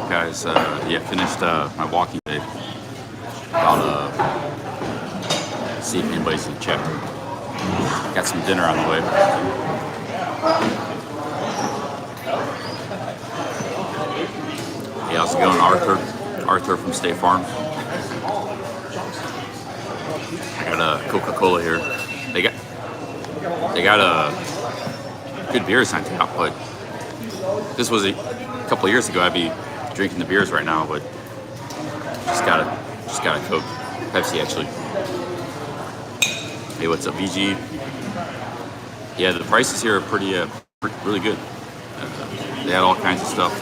up, guys? Yeah, finished my walking day. About see if anybody's in the chat. Got some dinner on the way. Yeah, how's it going, Arthur? Arthur from State Farm. I got a Coca-Cola here. They got a good beers on tap, but this was a couple of years ago. I'd be drinking the beers right now, but just got a Coke, Pepsi actually. Hey, what's up, VG? Yeah, the prices here are really good. They had all kinds of stuff.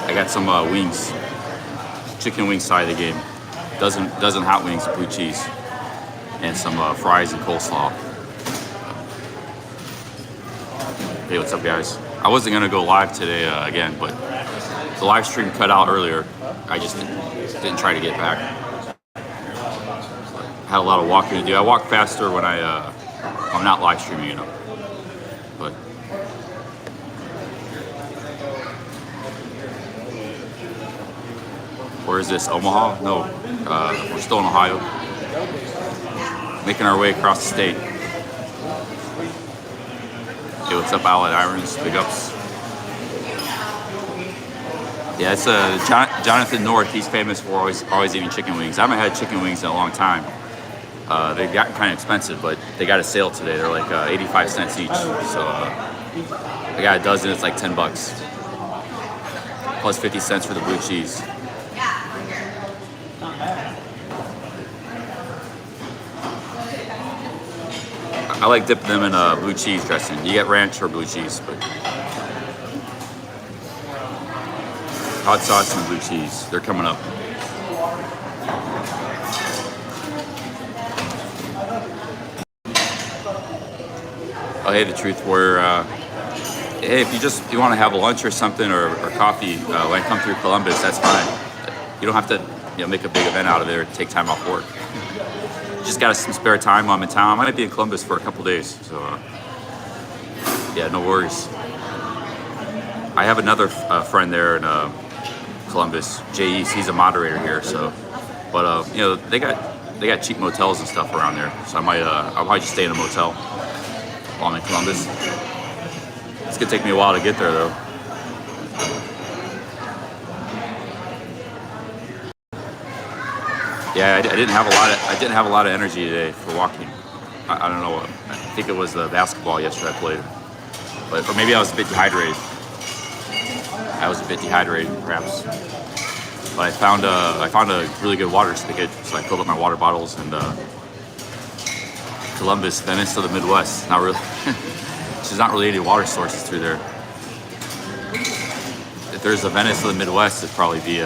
I got some wings, chicken wing side of the game, dozen hot wings with blue cheese, and some fries and coleslaw. Hey, what's up, guys? I wasn't gonna go live today again, but the live stream cut out earlier. I just didn't try to get back. Had a lot of walking to do. I walk faster when I'm not live streaming, you know. But where is this? Omaha? No, we're still in Ohio. Making our way across the state. Hey, what's up, Allied Irons? Big ups. Yeah, it's Jonathan North. He's famous for always eating chicken wings. I haven't had chicken wings in a long time. They've gotten kind of expensive, but they got a sale today. They're like 85 cents each. So I got a dozen. It's like $10 plus 50 cents for the blue cheese. I like dipping them in blue cheese dressing. You get ranch or blue cheese, but hot sauce and blue cheese. They're coming up. Oh, hey, the truth where, hey, if you want to have a lunch or something or coffee when I come through Columbus, that's fine. You don't have to make a big event out of it or take time off work. Just got some spare time while I'm in town. I might be in Columbus for a couple days, so yeah, no worries. I have another friend there in Columbus, Jay East. He's a moderator here, so but they got cheap motels and stuff around there, so I might just stay in a motel while I'm in Columbus. It's gonna take me a while to get there though. Yeah, I didn't have a lot of energy today for walking. I don't know. I think it was the basketball yesterday I played, or maybe I was a bit dehydrated. Perhaps. But I found a really good water spigot, so I filled up my water bottles. And Columbus, Venice of the Midwest. Not really. There's not really any water sources through there. If there's a Venice of the Midwest, it'd probably be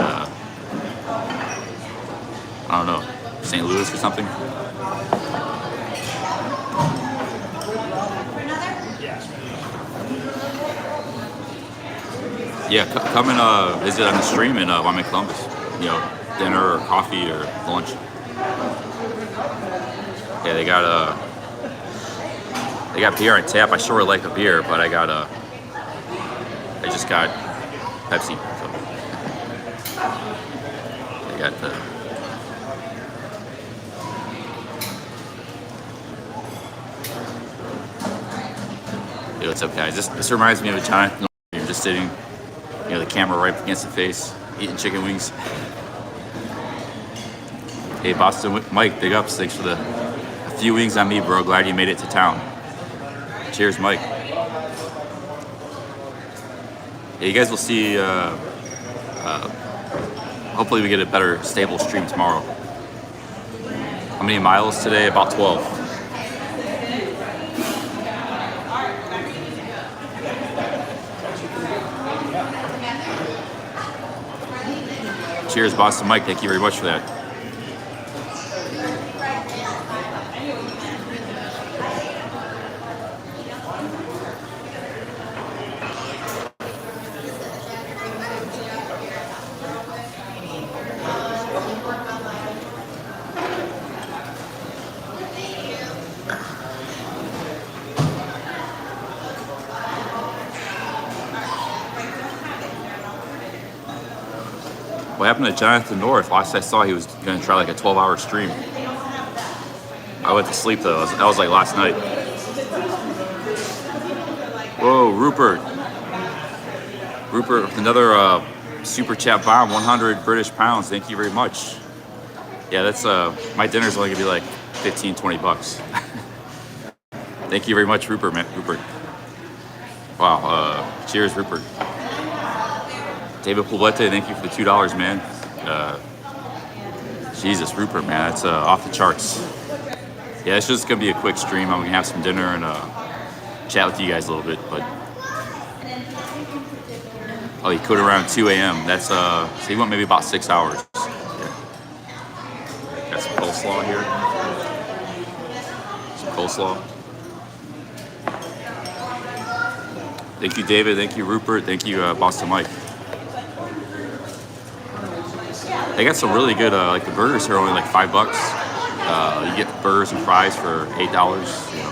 I don't know, St. Louis or something. Yeah, come and visit on the stream in while I'm in Columbus. Dinner or coffee or lunch. Yeah, they got beer on tap. I sure would like a beer, but I just got Pepsi. So I got the. Hey, what's up, guys? This reminds me of a Jonathan. You're just sitting, the camera right against the face, eating chicken wings. Hey, Boston Mike, big ups. Thanks for a few wings on me, bro. Glad you made it to town. Cheers, Mike. Yeah, you guys will see. Hopefully, we get a better, stable stream tomorrow. How many miles today? About 12. Cheers, Boston Mike. Thank you very much for that. What happened to Jonathan North? Last I saw, he was going to try like a 12-hour stream. I went to sleep though. That was like last night. Whoa, Rupert. Rupert, another super chat bomb, 100 British pounds. Thank you very much. Yeah, that's my dinner's only gonna be like 15, 20 bucks. Thank you very much, Rupert, man. Rupert. Wow. Cheers, Rupert. David Poblete, thank you for the $2, man. Jesus, Rupert, man, that's off the charts. Yeah, it's just gonna be a quick stream. I'm gonna have some dinner and chat with you guys a little bit. But oh, he cooked around 2 a.m. That's so he went maybe about 6 hours. Yeah. Got some coleslaw here. Some coleslaw. Thank you, David. Thank you, Rupert. Thank you, Boston Mike. They got some really good, like the burgers here are only like $5. You get the burgers and fries for $8. You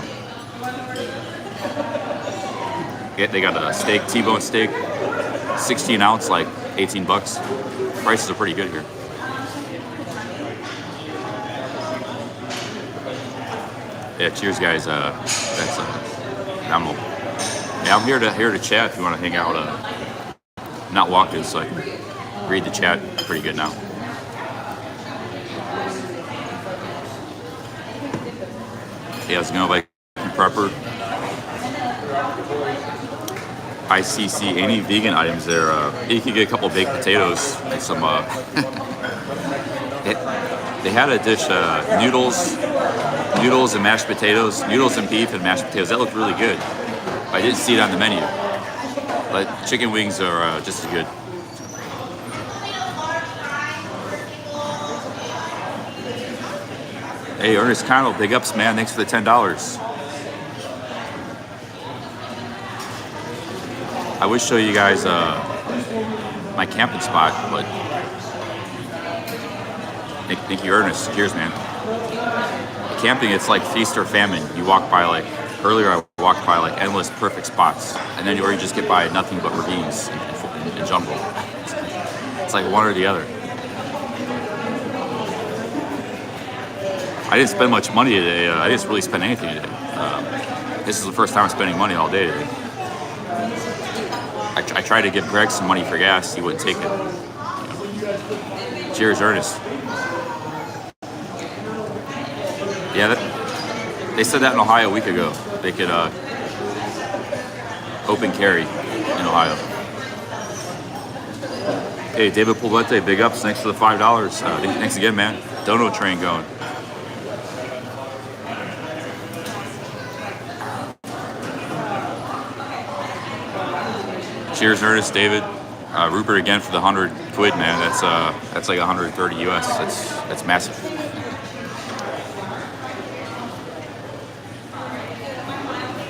know. They got a steak, T-bone steak, 16 ounce, like $18. Prices are pretty good here. Yeah, cheers, guys. That's phenomenal. Yeah, I'm here to chat if you want to hang out. Not walking, so I can read the chat pretty good now. Yeah, it's going like prepper. ICC, any vegan items there? You could get a couple of baked potatoes and some. They had a dish, noodles and mashed potatoes, noodles and beef and mashed potatoes. That looked really good. I didn't see it on the menu, but chicken wings are just as good. Hey, Ernest Connell, big ups, man. Thanks for the $10. I would show you guys my camping spot, but thank you, Ernest. Cheers, man. Camping, it's like feast or famine. You walk by like, earlier I walked by like endless perfect spots, and then you just get by nothing but ravines and jungle. It's like one or the other. I didn't spend much money today. I didn't really spend anything today. This is the first time I'm spending money all day today. I tried to give Greg some money for gas. He wouldn't take it. You know. Cheers, Ernest. Yeah, they said that in Ohio a week ago. They could open carry in Ohio. Hey, David Poblete, big ups. Thanks for the $5. Thanks again, man. Dono train going. Cheers, Ernest, David. Rupert again for the 100 quid, man. That's like 130 US. That's massive.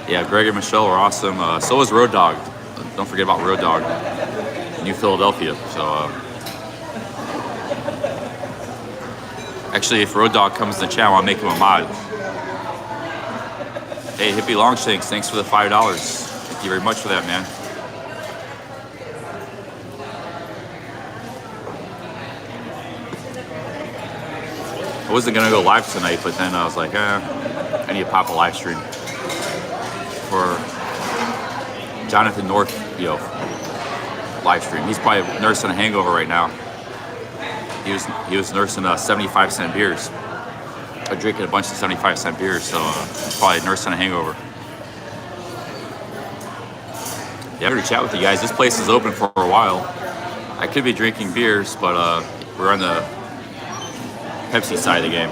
Yeah, Greg and Michelle are awesome. So was Road Dog. Don't forget about Road Dog, New Philadelphia. So actually, if Road Dog comes in the chat, I'll make him a mod. Hey, Hippie Longshanks, thanks for the $5. Thank you very much for that, man. I wasn't gonna go live tonight, but then I was like, I need to pop a live stream for Jonathan North, live stream. He's probably nursing a hangover right now. He was nursing 75-cent beers, or drinking a bunch of 75-cent beers, so he's probably nursing a hangover. Yeah, I'm here to chat with you guys. This place is open for a while. I could be drinking beers, but we're on the Pepsi side of the game.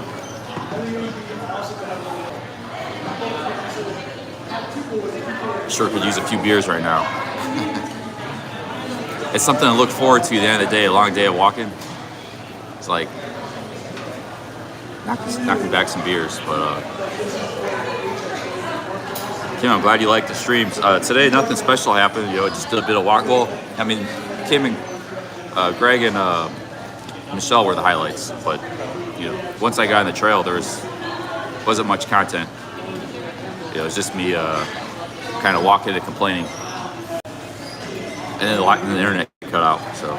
Sure could use a few beers right now. It's something to look forward to at the end of the day, a long day of walking. It's like knocking back some beers, but Kim, I'm glad you liked the streams. Today, nothing special happened. Just did a bit of walk. Well, I mean, Kim and Greg and Michelle were the highlights, but once I got on the trail, there wasn't much content. It was just me kind of walking and complaining, and then the internet cut out. So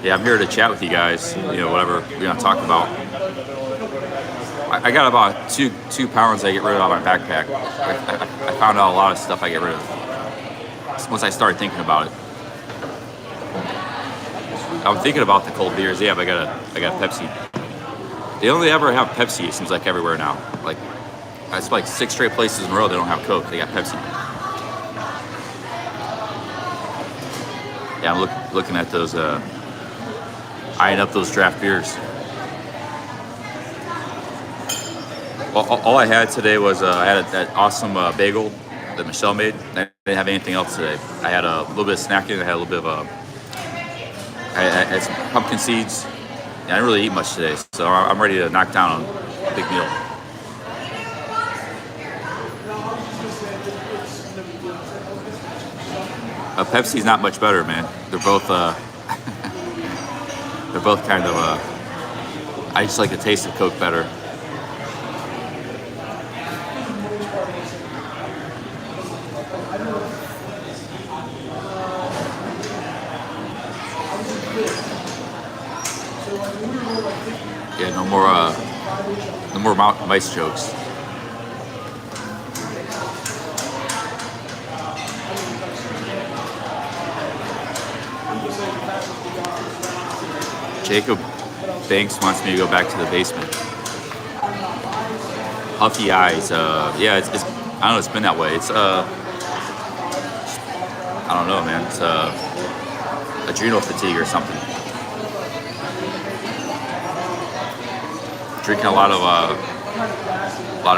Yeah, I'm here to chat with you guys. You know, whatever we're gonna talk about. I got about two pounds I get rid of out of my backpack. I found out a lot of stuff I get rid of once I started thinking about it. I'm thinking about the cold beers. Yeah, but I got Pepsi. They only ever have Pepsi. It seems like everywhere now. Like it's like 6 straight places in a row they don't have Coke. They got Pepsi. Yeah, I'm looking at those, eyeing up those draft beers. All I had today was I had that awesome bagel that Michelle made. I didn't have anything else today. I had a little bit of snacking. I had a little bit of I had some pumpkin seeds. Yeah, I didn't really eat much today, so I'm ready to knock down a big meal. Pepsi's not much better, man. They're both they're both kind of I just like the taste of Coke better. Yeah, no more mountain ice jokes. Jacob Banks wants me to go back to the basement. Puffy eyes. Yeah, it's I don't know. It's been that way. It's I don't know, man. It's adrenal fatigue or something. Drinking a lot of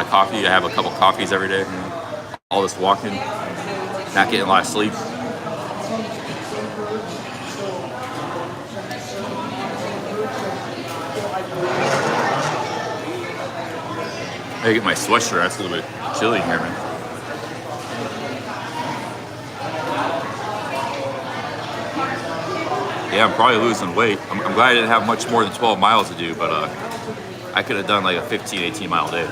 coffee. I have a couple coffees every day. You know? All this walking, not getting a lot of sleep. I get my sweatshirt. That's a little bit chilly in here, man. Yeah, I'm probably losing weight. I'm glad I didn't have much more than 12 miles to do, but I could have done like a 15, 18 mile day.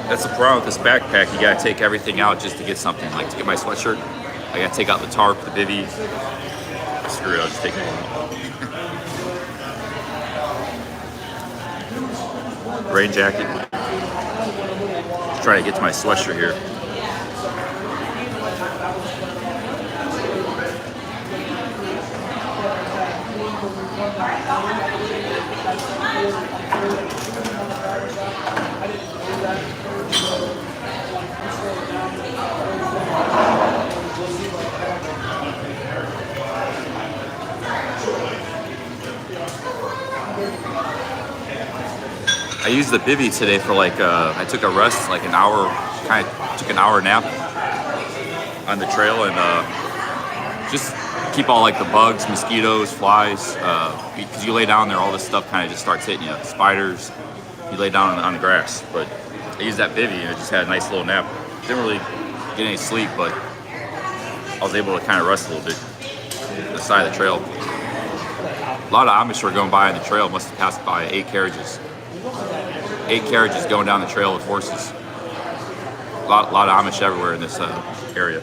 That's the problem with this backpack. You gotta take everything out just to get something. Like to get my sweatshirt, I gotta take out the tarp, the bivvy. Screw it, I'll just take it out. Rain jacket. Just trying to get to my sweatshirt here. I used the bivvy today for like I took a rest, like an hour, kind of took an hour nap on the trail, and just keep all like the bugs, mosquitoes, flies, because you lay down there, all this stuff kind of just starts hitting you. Spiders, you lay down on the grass. But I used that bivvy and I just had a nice little nap. Didn't really get any sleep, but I was able to kind of rest a little bit on the side of the trail. A lot of Amish were going by on the trail, must have passed by 8 carriages. 8 carriages going down the trail with horses. A lot of Amish everywhere in this area.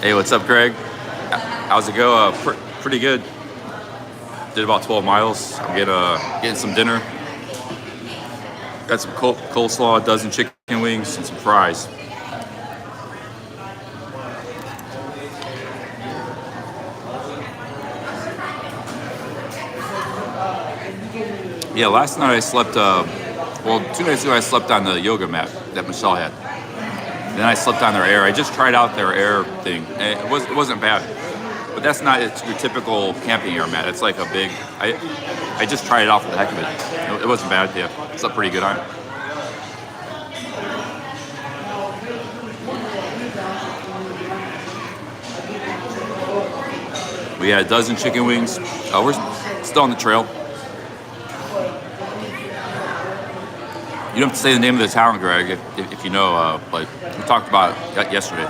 Hey, what's up, Greg? How's it go? Pretty good. Did about 12 miles. I'm getting some dinner. Got some coleslaw, a dozen chicken wings, and some fries. Yeah, last night I slept, 2 nights ago I slept on the yoga mat that Michelle had. Then I slept on their air. I just tried out their air thing. And it wasn't bad. But that's not your typical camping air mat. It's like a big, I just tried it out for the heck of it. It wasn't bad, yeah. It slept pretty good on it. We had a dozen chicken wings. We're still on the trail. You don't have to say the name of the town, Greg, if you know, but we talked about it yesterday.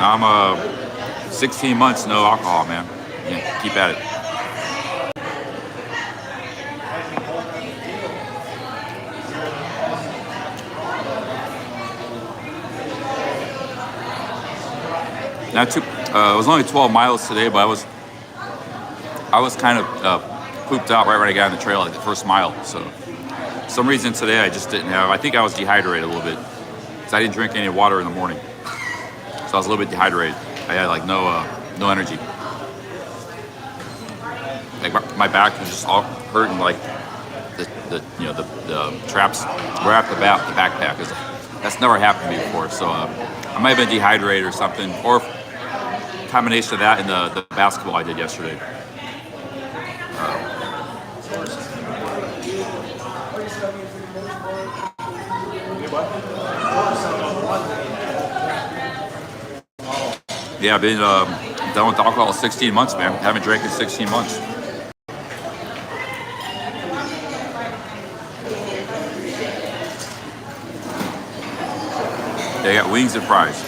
I'm 16 months, no alcohol, man. Yeah, keep at it. Not too. It was only 12 miles today, but I was kind of pooped out right when I got on the trail at the first mile. So, for some reason today I just didn't have. I think I was dehydrated a little bit because I didn't drink any water in the morning, so I was a little bit dehydrated. I had like no energy. Like my back was just all hurting, like the traps were at the backpack. That's never happened to me before. So I might have been dehydrated or something, or combination of that and the basketball I did yesterday. Yeah, I've been done with alcohol 16 months, man. Haven't drank in 16 months. They got wings and fries.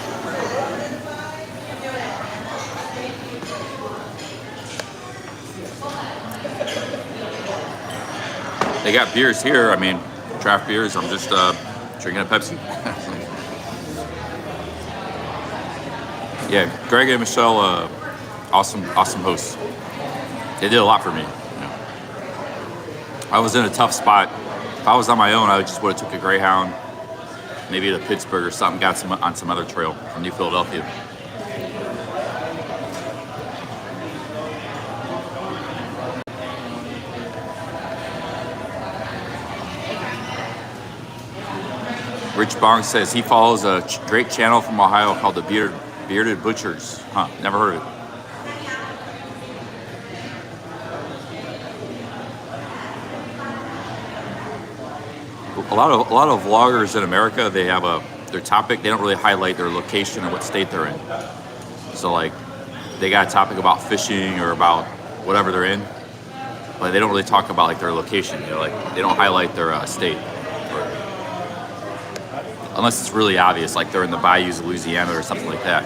They got beers here. I mean, draft beers. I'm just drinking a Pepsi. Yeah, Greg and Michelle, awesome hosts. They did a lot for me. I was in a tough spot. If I was on my own, I just would have took a Greyhound, maybe to Pittsburgh or something, got on some other trail from New Philadelphia. Rich Bong says he follows a great channel from Ohio called the Bearded Butchers. Huh, never heard of it. A lot of vloggers in America, they have their topic. They don't really highlight their location or what state they're in. So like, they got a topic about fishing or about whatever they're in, but they don't really talk about like their location. Like they don't highlight their state, unless it's really obvious, like they're in the bayous of Louisiana or something like that,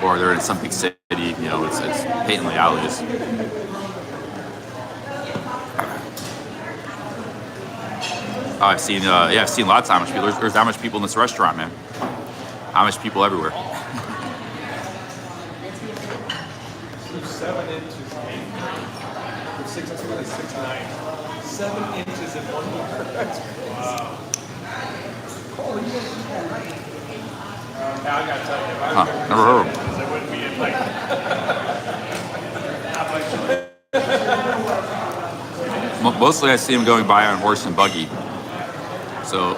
or they're in some big city. It's patently obvious. I've seen a lot of Amish people. There's Amish people in this restaurant, man. Amish people everywhere. 7 inches. 6'2" and 6'9". 7 inches in 1 year. Wow. I gotta tell you, if I was never heard of them. I wouldn't be in like. Mostly I see them going by on horse and buggy. So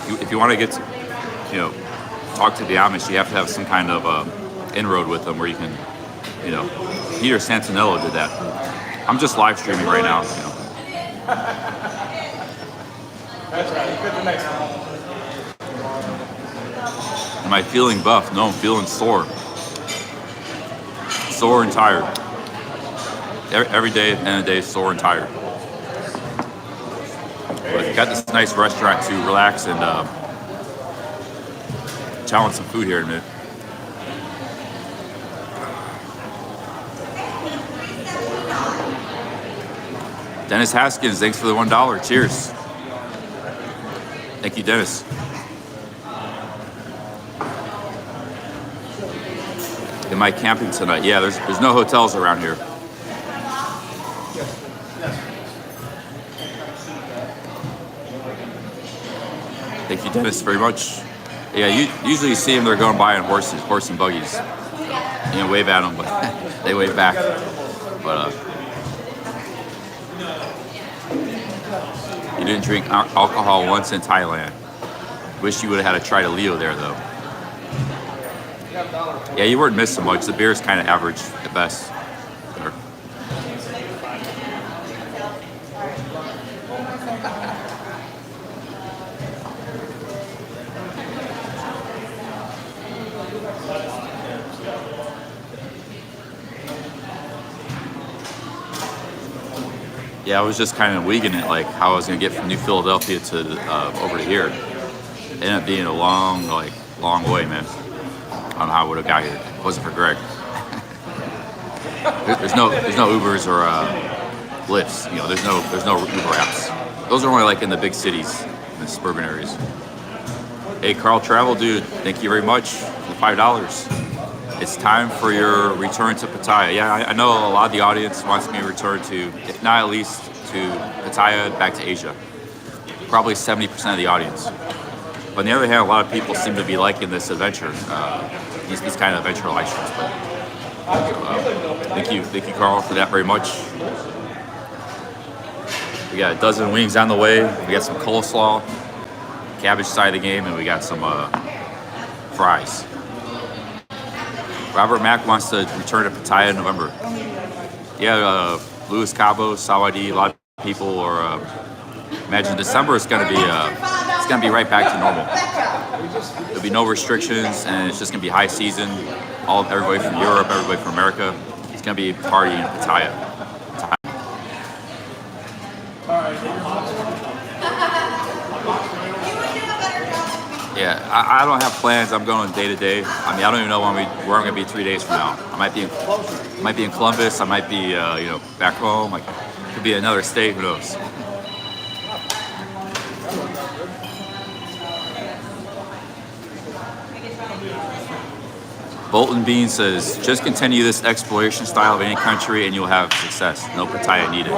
if you want to get to, talk to the Amish, you have to have some kind of inroad with them where you can, Peter Santinello did that. I'm just live streaming right now. That's right. You the next one. Am I feeling buff? No, I'm feeling sore. Sore and tired. Every day, at the end of the day, sore and tired. But got this nice restaurant to relax and challenge some food here in a minute. Dennis Haskins, thanks for the $1. Cheers. Thank you, Dennis. Am I camping tonight? Yeah, there's no hotels around here. Thank you, Dennis, very much. Yeah, usually you see them, they're going by on horse and buggies. Wave at them, but they wave back. But you didn't drink alcohol once in Thailand. Wish you would have had a try to Leo there, though. Yeah, you weren't missing much. The beer's kind of average at best. There. Yeah, I was just kind of wigging it, like how I was gonna get from New Philadelphia to over to here. It ended up being a long way, man. I don't know how I would have got here. If it wasn't for Greg. There's no Ubers or Lyfts. You know, there's no Uber apps. Those are only like in the big cities, in the suburban areas. Hey, Carl Travel, dude, thank you very much for the $5. It's time for your return to Pattaya. Yeah, I know a lot of the audience wants me to return to, if not at least to Pattaya, back to Asia. Probably 70% of the audience. But on the other hand, a lot of people seem to be liking this adventure, these kind of adventure live streams. Thank you, Carl, for that very much. We got a dozen wings on the way. We got some coleslaw, cabbage side of the game, and we got some fries. Robert Mack wants to return to Pattaya in November. Yeah, Luis Cabo, Sawadee, a lot of people are. Imagine December is going to be right back to normal. There'll be no restrictions, and it's just going to be high season. Everybody from Europe, everybody from America. It's going to be a party in Pattaya. Yeah, I don't have plans. I'm going day to day. I mean, I don't even know where I'm going to be 3 days from now. I might be in Columbus. I might be, back home. Like, it could be another state. Who knows? Bolton Bean says, just continue this exploration style of any country and you'll have success. No Pattaya needed.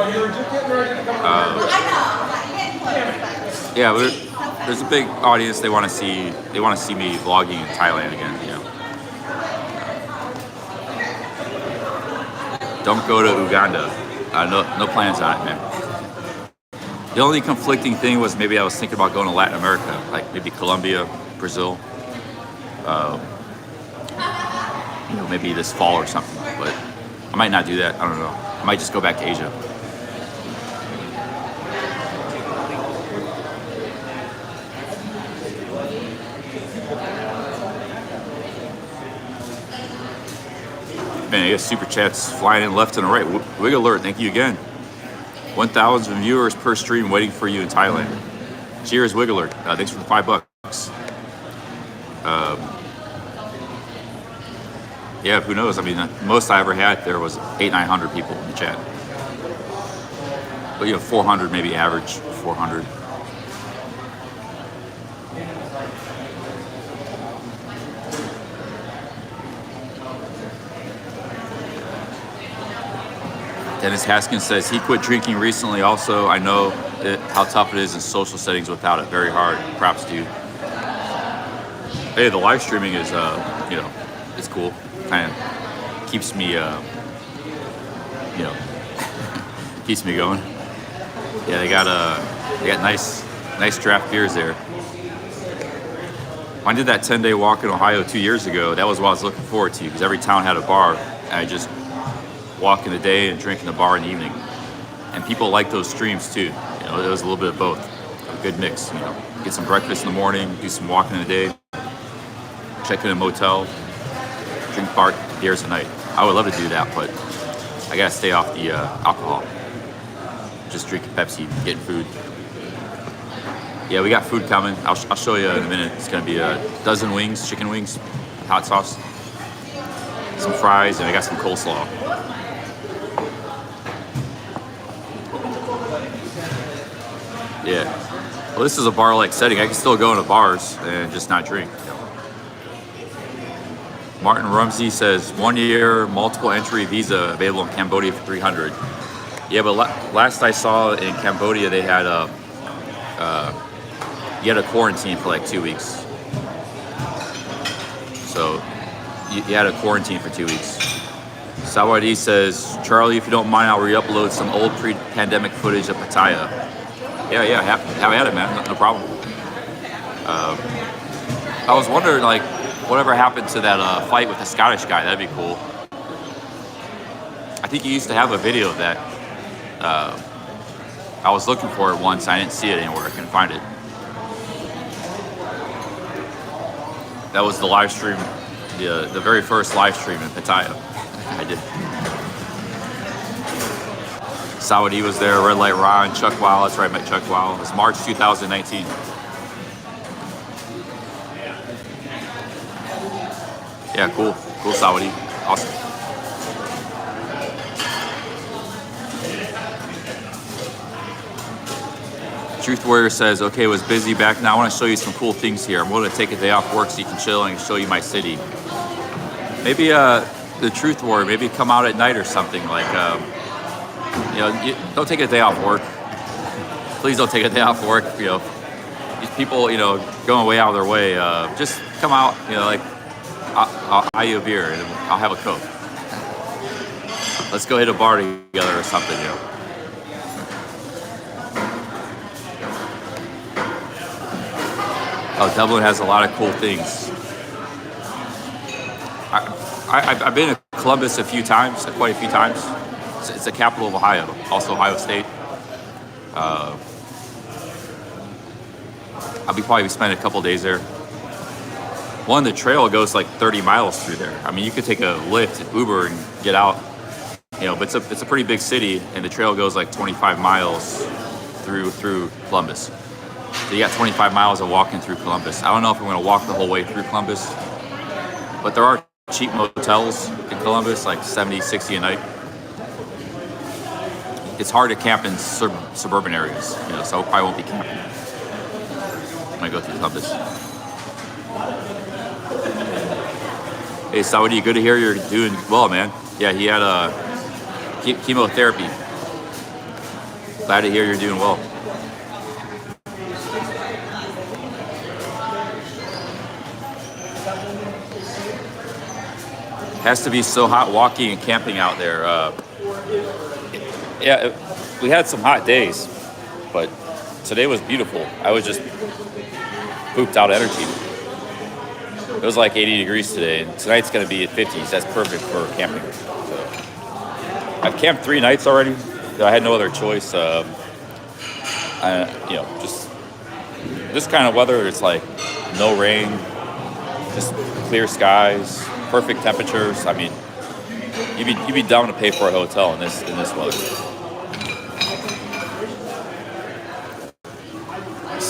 Yeah, there's a big audience. They want to see me vlogging in Thailand again. You know. Don't go to Uganda. No plans on it, man. The only conflicting thing was maybe I was thinking about going to Latin America, like maybe Colombia, Brazil. Maybe this fall or something, but I might not do that. I don't know. I might just go back to Asia. Man, I guess super chats flying in left and right. Wig alert, thank you again. 1,000 viewers per stream waiting for you in Thailand. Cheers, Wig alert. Thanks for the $5. Yeah, who knows? I mean, the most I ever had there was 800-900 people in the chat. But 400 maybe average, 400. Dennis Haskins says he quit drinking recently. Also, I know how tough it is in social settings without it. Very hard. Props to you. Hey, the live streaming is, it's cool. Kind of keeps me, keeps me going. Yeah, they got nice draft beers there. When I did that 10-day walk in Ohio 2 years ago, that was what I was looking forward to because every town had a bar, and I just walk in the day and drink in the bar in the evening. And people like those streams too. It was a little bit of both, a good mix. Get some breakfast in the morning, do some walking in the day, check in a motel. Drink bar beers at night. I would love to do that, but I gotta stay off the alcohol. Just drinking Pepsi, getting food. Yeah, we got food coming. I'll show you in a minute. It's gonna be a dozen wings, chicken wings, hot sauce, some fries, and I got some coleslaw. Yeah. Well, this is a bar-like setting. I can still go into bars and just not drink. Martin Rumsey says 1 year multiple entry visa available in Cambodia for $300. Yeah, but last I saw in Cambodia they had you had a quarantine for like 2 weeks. So you had a quarantine for 2 weeks. Sawadee says, Charlie, if you don't mind, I'll re-upload some old pre-pandemic footage of Pattaya. Yeah, have at it, man. No problem. I was wondering, like, whatever happened to that fight with the Scottish guy? That'd be cool. I think you used to have a video of that. I was looking for it once. I didn't see it anywhere. I couldn't find it. That was the live stream, the very first live stream in Pattaya. I did. Saudi was there, Red Light Ron, Chuck Wow. That's where I met Chuck Wow. It was March 2019. Yeah, cool. Cool Saudi. Awesome. Truth Warrior says, okay, was busy back now. I want to show you some cool things here. I'm willing to take a day off work so you can chill and show you my city. Maybe the Truth Warrior, maybe come out at night or something. Like, don't take a day off work. Please don't take a day off work. These people, going way out of their way. Just come out, I'll buy you a beer and I'll have a Coke. Let's go hit a bar together or something, Oh, Dublin has a lot of cool things. I've been to Columbus quite a few times. It's the capital of Ohio, also Ohio State. I'll probably be spending a couple days there. The trail goes like 30 miles through there. I mean, you could take a Lyft, Uber, and get out. But it's a pretty big city, and the trail goes like 25 miles through Columbus. So you got 25 miles of walking through Columbus. I don't know if I'm going to walk the whole way through Columbus, but there are cheap motels in Columbus, like 70, 60 a night. It's hard to camp in suburban areas, so I probably won't be camping when I go through Columbus. Hey, Saudi, good to hear you're doing well, man. Yeah, he had chemotherapy. Glad to hear you're doing well. Has to be so hot walking and camping out there. We had some hot days, but today was beautiful. I was just pooped out energy. It was like 80 degrees today, and tonight's going to be at 50s. That's perfect for camping. So, I've camped 3 nights already. I had no other choice. This kind of weather, it's like no rain, just clear skies, perfect temperatures. I mean, you'd be dumb to pay for a hotel in this weather.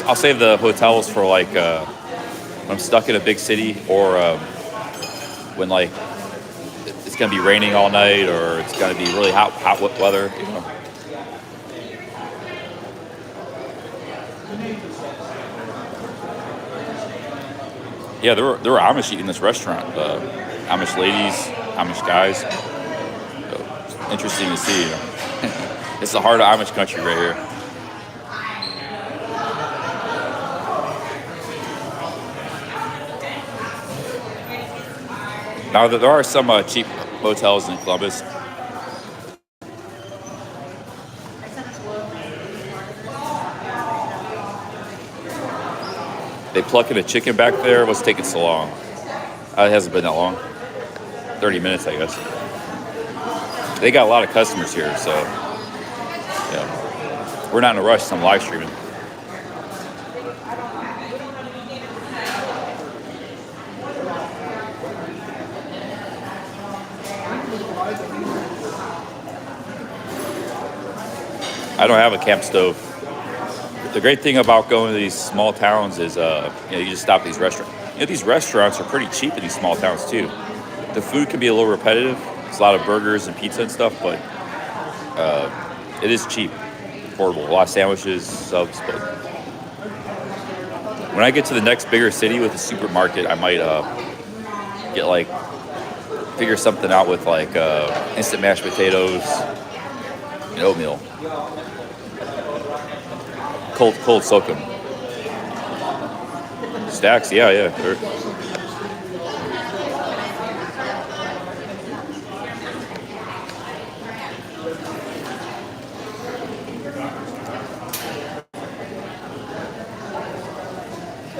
I'll save the hotels for like when I'm stuck in a big city, or when like it's gonna be raining all night, or it's gonna be really hot weather. Yeah, there were Amish eating in this restaurant. Amish ladies, Amish guys. So, interesting to see. It's the heart of Amish country right here. Now, there are some cheap hotels in Columbus. They plucking a chicken back there. What's taking so long? It hasn't been that long. 30 minutes, I guess. They got a lot of customers here, so yeah. We're not in a rush. I'm live streaming. I don't have a camp stove. The great thing about going to these small towns is, you just stop at these restaurants. These restaurants are pretty cheap in these small towns too. The food can be a little repetitive. It's a lot of burgers and pizza and stuff, but it is cheap, affordable. A lot of sandwiches, subs. But when I get to the next bigger city with a supermarket, I might figure something out with like instant mashed potatoes and oatmeal. Cold soak them. Stacks, yeah.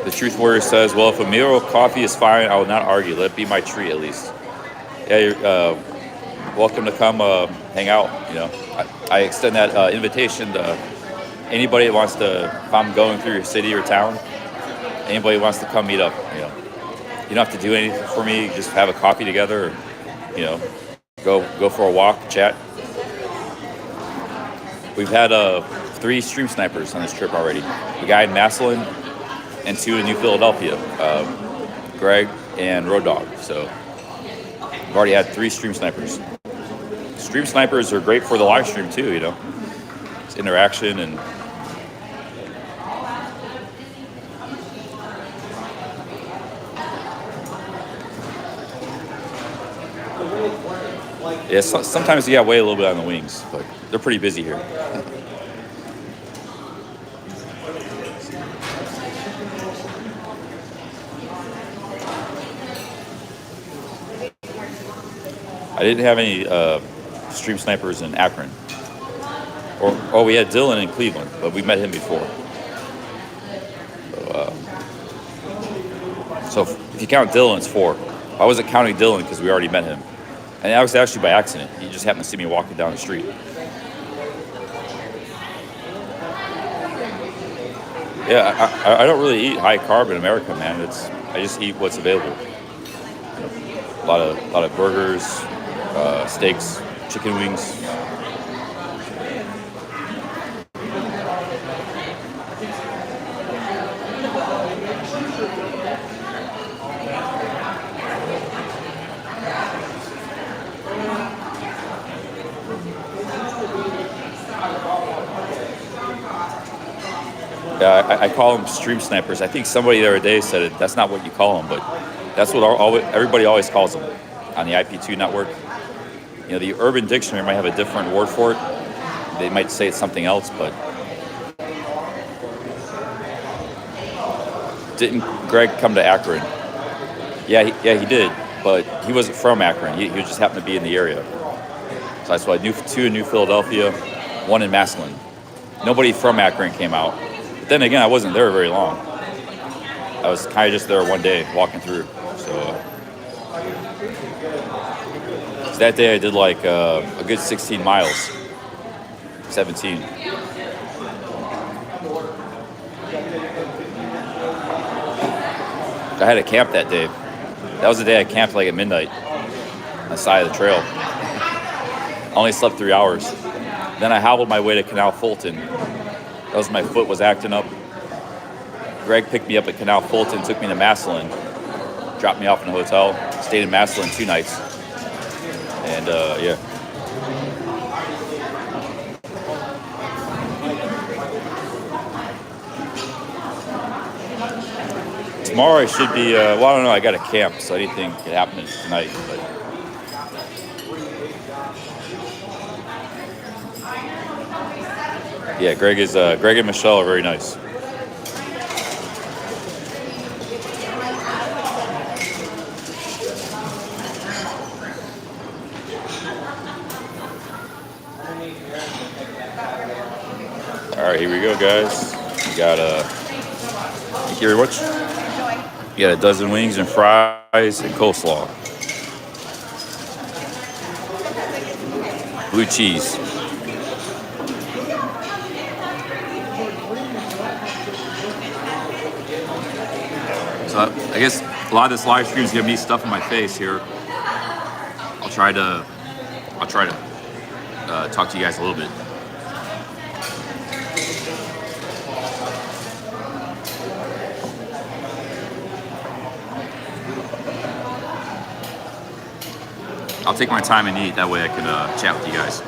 The Truth Warrior says, well, if a meal or coffee is fine, I will not argue. Let it be my treat at least. Yeah, you're welcome to come hang out. I extend that invitation to anybody that wants to, if I'm going through your city or town, anybody wants to come meet up, You don't have to do anything for me, just have a coffee together, or, go for a walk, chat. We've had 3 stream snipers on this trip already. A guy in Massillon and 2 in New Philadelphia, Greg and Road Dog. So we've already had 3 stream snipers. Stream snipers are great for the live stream too, you know. It's interaction and yeah, sometimes you gotta wait a little bit on the wings, but they're pretty busy here. I didn't have any stream snipers in Akron. Or we had Dylan in Cleveland, but we met him before. So if you count Dylan, it's 4. I wasn't counting Dylan because we already met him. And that was actually by accident. He just happened to see me walking down the street. Yeah, I don't really eat high carb in America, man. I just eat what's available. A lot of burgers, steaks, chicken wings. Yeah, I call them stream snipers. I think somebody the other day said it. That's not what you call them, but that's what everybody always calls them on the IP2 network. You know, the Urban Dictionary might have a different word for it. They might say it's something else, but didn't Greg come to Akron? Yeah, he did, but he wasn't from Akron. He just happened to be in the area. So that's why 2 in New Philadelphia, 1 in Massillon. Nobody from Akron came out. But then again, I wasn't there very long. I was kind of just there one day, walking through. So that day I did like a good 16 miles, 17. I had to camp that day. That was the day I camped like at midnight on the side of the trail. I only slept 3 hours. Then I hobbled my way to Canal Fulton. That was my foot was acting up. Greg picked me up at Canal Fulton, took me to Massillon, dropped me off in a hotel, stayed in Massillon 2 nights. And yeah. Tomorrow I should be, well, I don't know, I got a camp, so anything could happen tonight. But yeah, Greg and Michelle are very nice. All right, here we go, guys. We got thank you very much. You got a dozen wings and fries and coleslaw. Blue cheese. So I guess a lot of this live stream is gonna be stuff in my face here. I'll try to talk to you guys a little bit. I'll take my time and eat. That way I can chat with you guys.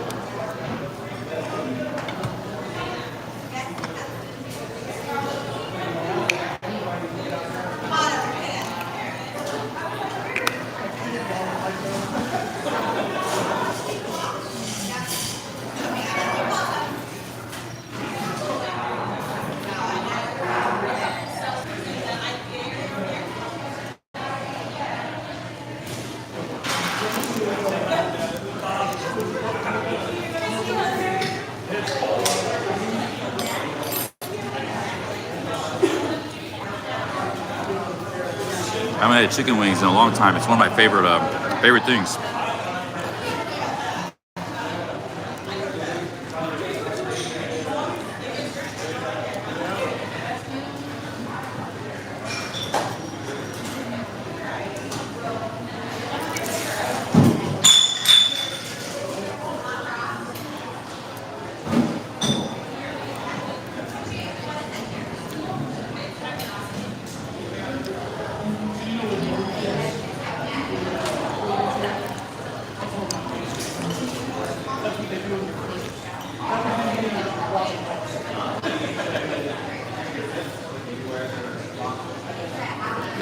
I haven't had chicken wings in a long time. It's one of my favorite things.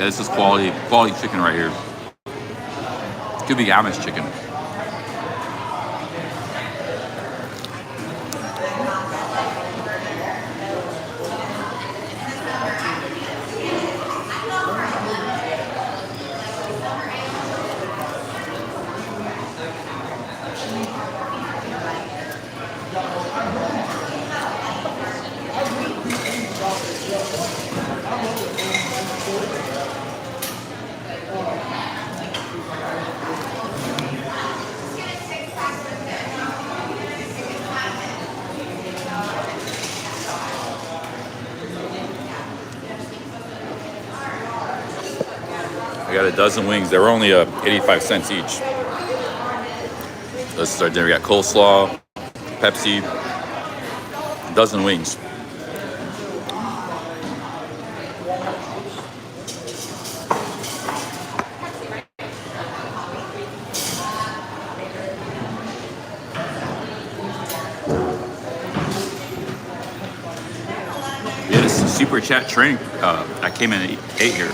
Yeah, this is quality chicken right here. Could be Amish chicken. I got a dozen wings. They were only 85 cents each. This is our dinner. We got coleslaw, Pepsi, a dozen wings. We had a super chat train. I came in and ate here.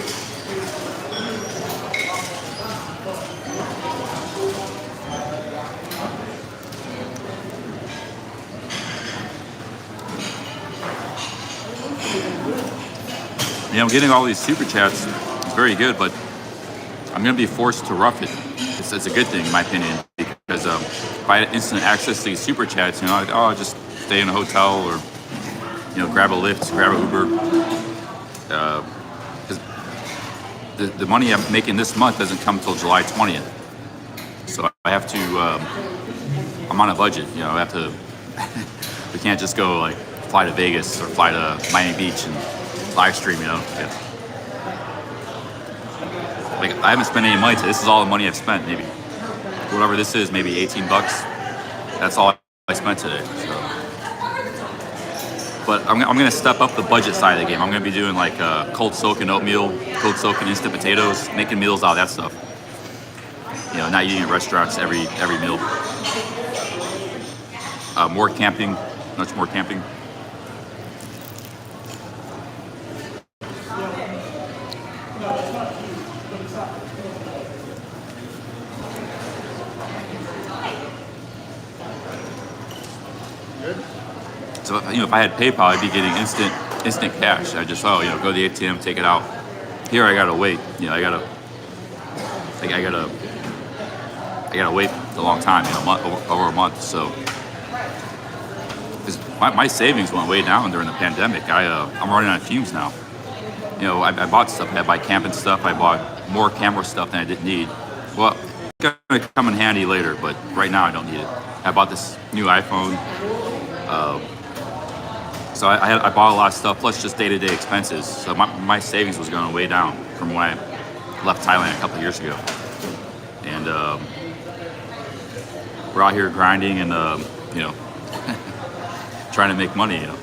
You know, getting all these super chats is very good, but I'm going to be forced to rough it. It's a good thing, in my opinion, because if I had instant access to these super chats, you know, I'll just stay in a hotel or, you know, grab a Lyft, grab an Uber. Because the money I'm making this month doesn't come until July 20th. So I have to, I'm on a budget, you know, I have to, we can't just go like fly to Vegas or fly to Miami Beach and live stream, you know. Yeah. Like I haven't spent any money today. This is all the money I've spent. Maybe whatever this is, maybe 18 bucks. That's all I spent today. So. But I'm gonna step up the budget side of the game. I'm gonna be doing like cold soaking oatmeal, cold soaking instant potatoes, making meals out of that stuff. You know, not eating at restaurants every meal. More camping, much more camping. So, you know, if I had PayPal, I'd be getting instant cash. I just, you know, go to the ATM, take it out. Here, I gotta wait. You know, I gotta wait a long time. You know, over a month. So, because my savings went way down during the pandemic. I'm running on fumes now. You know, I bought stuff. I buy camping stuff. I bought more camera stuff than I didn't need. Well, it's gonna come in handy later, but right now I don't need it. I bought this new iPhone. So I bought a lot of stuff, plus just day-to-day expenses. So my savings was going way down from when I left Thailand a couple of years ago. And we're out here grinding and, you know, trying to make money, you know.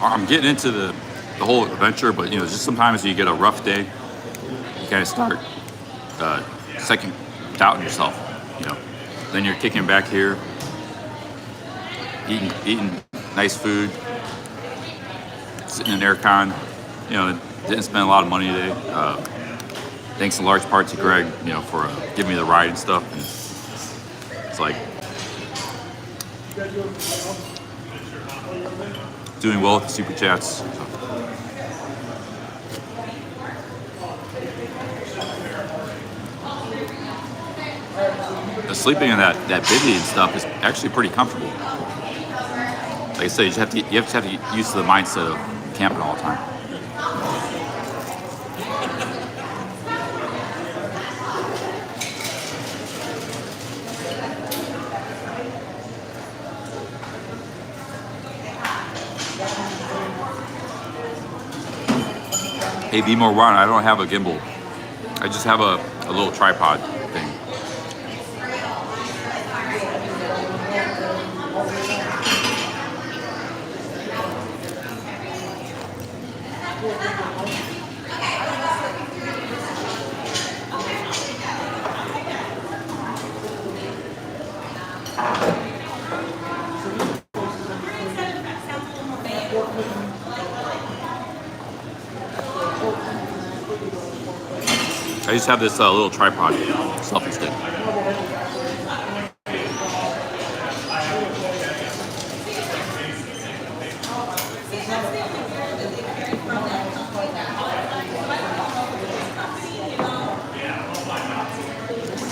I'm getting into the whole adventure, but, you know, just sometimes you get a rough day, you kind of start second doubting yourself, you know. Then you're kicking back here, eating nice food, sitting in aircon, you know, didn't spend a lot of money today. Thanks in large part to Greg, you know, for giving me the ride and stuff. And it's like doing well with the super chats. So. The sleeping in that bivvy and stuff is actually pretty comfortable. Like I said, you have to get used to the mindset of camping all the time. Hey, be more Ron, I don't have a gimbal. I just have a little tripod thing. I just have this little tripod, selfie stick.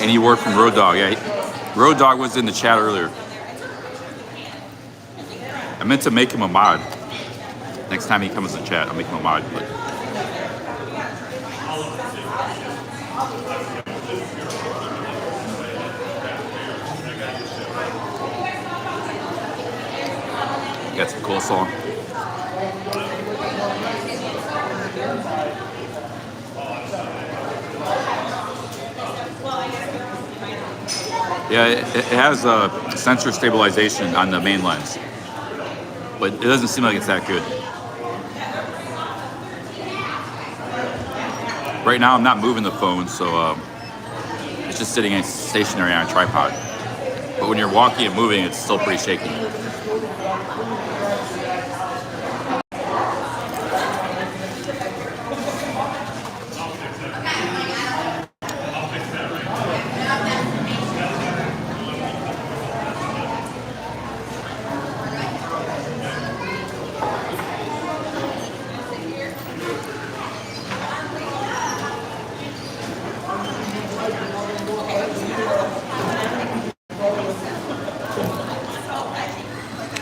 Any word from Road Dog? Yeah, Road Dog was in the chat earlier. I meant to make him a mod. Next time he comes in chat, I'll make him a mod. But got some coleslaw. Yeah, it has sensor stabilization on the main lens, but it doesn't seem like it's that good. Right now, I'm not moving the phone, so it's just sitting stationary on a tripod. But when you're walking and moving, it's still pretty shaky.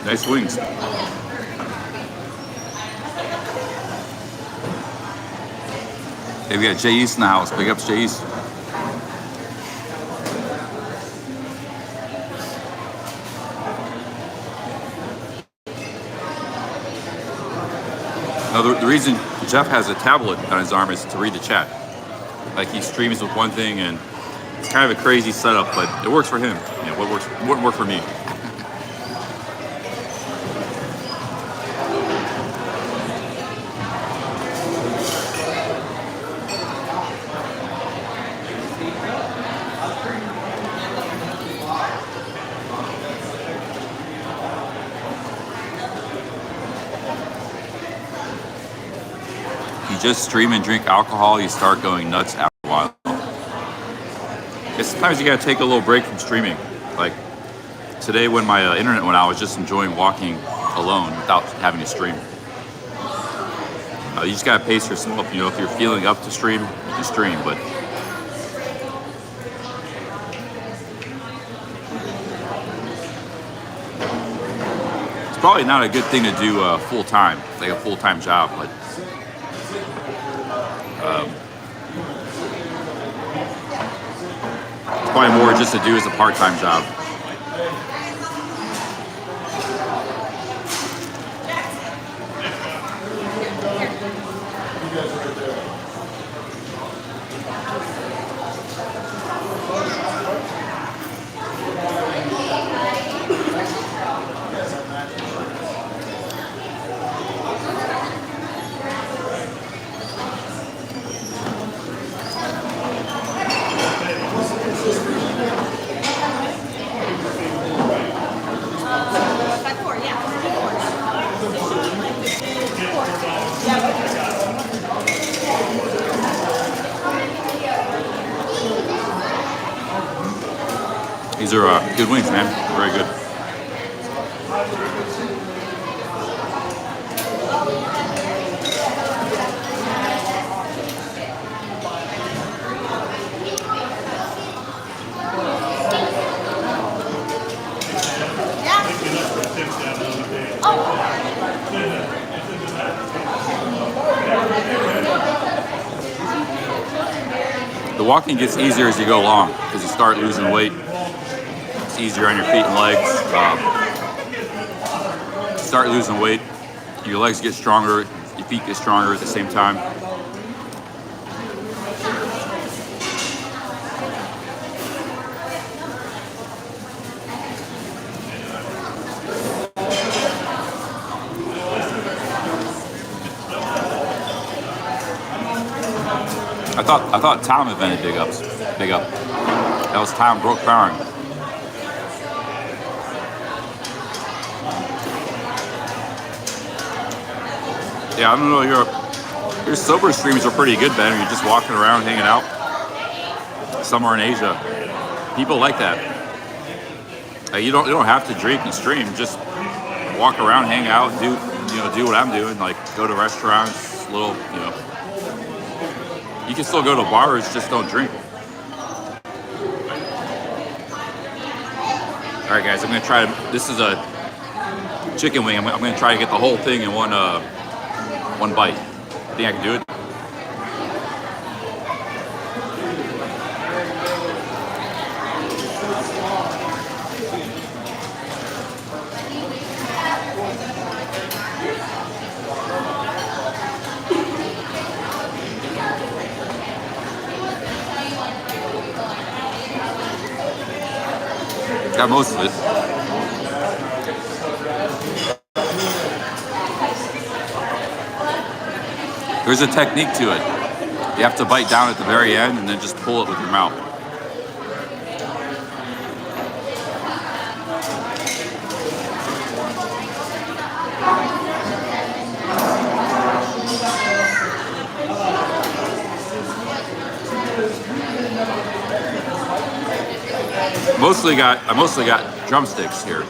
Nice wings. Hey, we got Jay East in the house. Big ups, Jay East. Now, the reason Jeff has a tablet on his arm is to read the chat. Like, he streams with one thing, and it's kind of a crazy setup, but it works for him. You know, wouldn't work for me. Just stream and drink alcohol, you start going nuts after a while. Sometimes you gotta take a little break from streaming. Like today when my internet went out, I was just enjoying walking alone without having to stream. You just gotta pace yourself. You know, if you're feeling up to stream, you can stream, but it's probably not a good thing to do full-time, like a full-time job, but it's probably more just to do as a part-time job. These are good wings, man. Very good. The walking gets easier as you go along because you start losing weight. It's easier on your feet and legs. Start losing weight, your legs get stronger, your feet get stronger at the same time. I thought Tom invented big ups. Big up. That was Tom Brook-Barron. Yeah, I don't know. Your sober streams are pretty good, Ben. You're just walking around, hanging out somewhere in Asia. People like that. You don't have to drink and stream. Just walk around, hang out, do what I'm doing. Like go to restaurants, You can still go to bars, just don't drink. All right, guys. I'm gonna try. This is a chicken wing. I'm gonna try to get the whole thing in one bite. Think I can do it? Got most of it. There's a technique to it. You have to bite down at the very end and then just pull it with your mouth. I mostly got drumsticks here.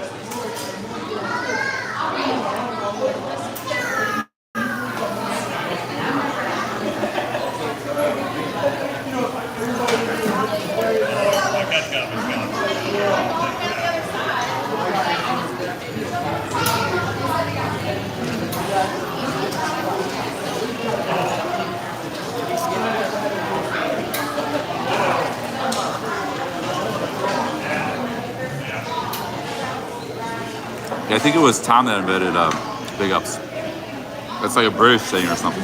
I think it was Tom that invented big ups. That's like a British thing or something.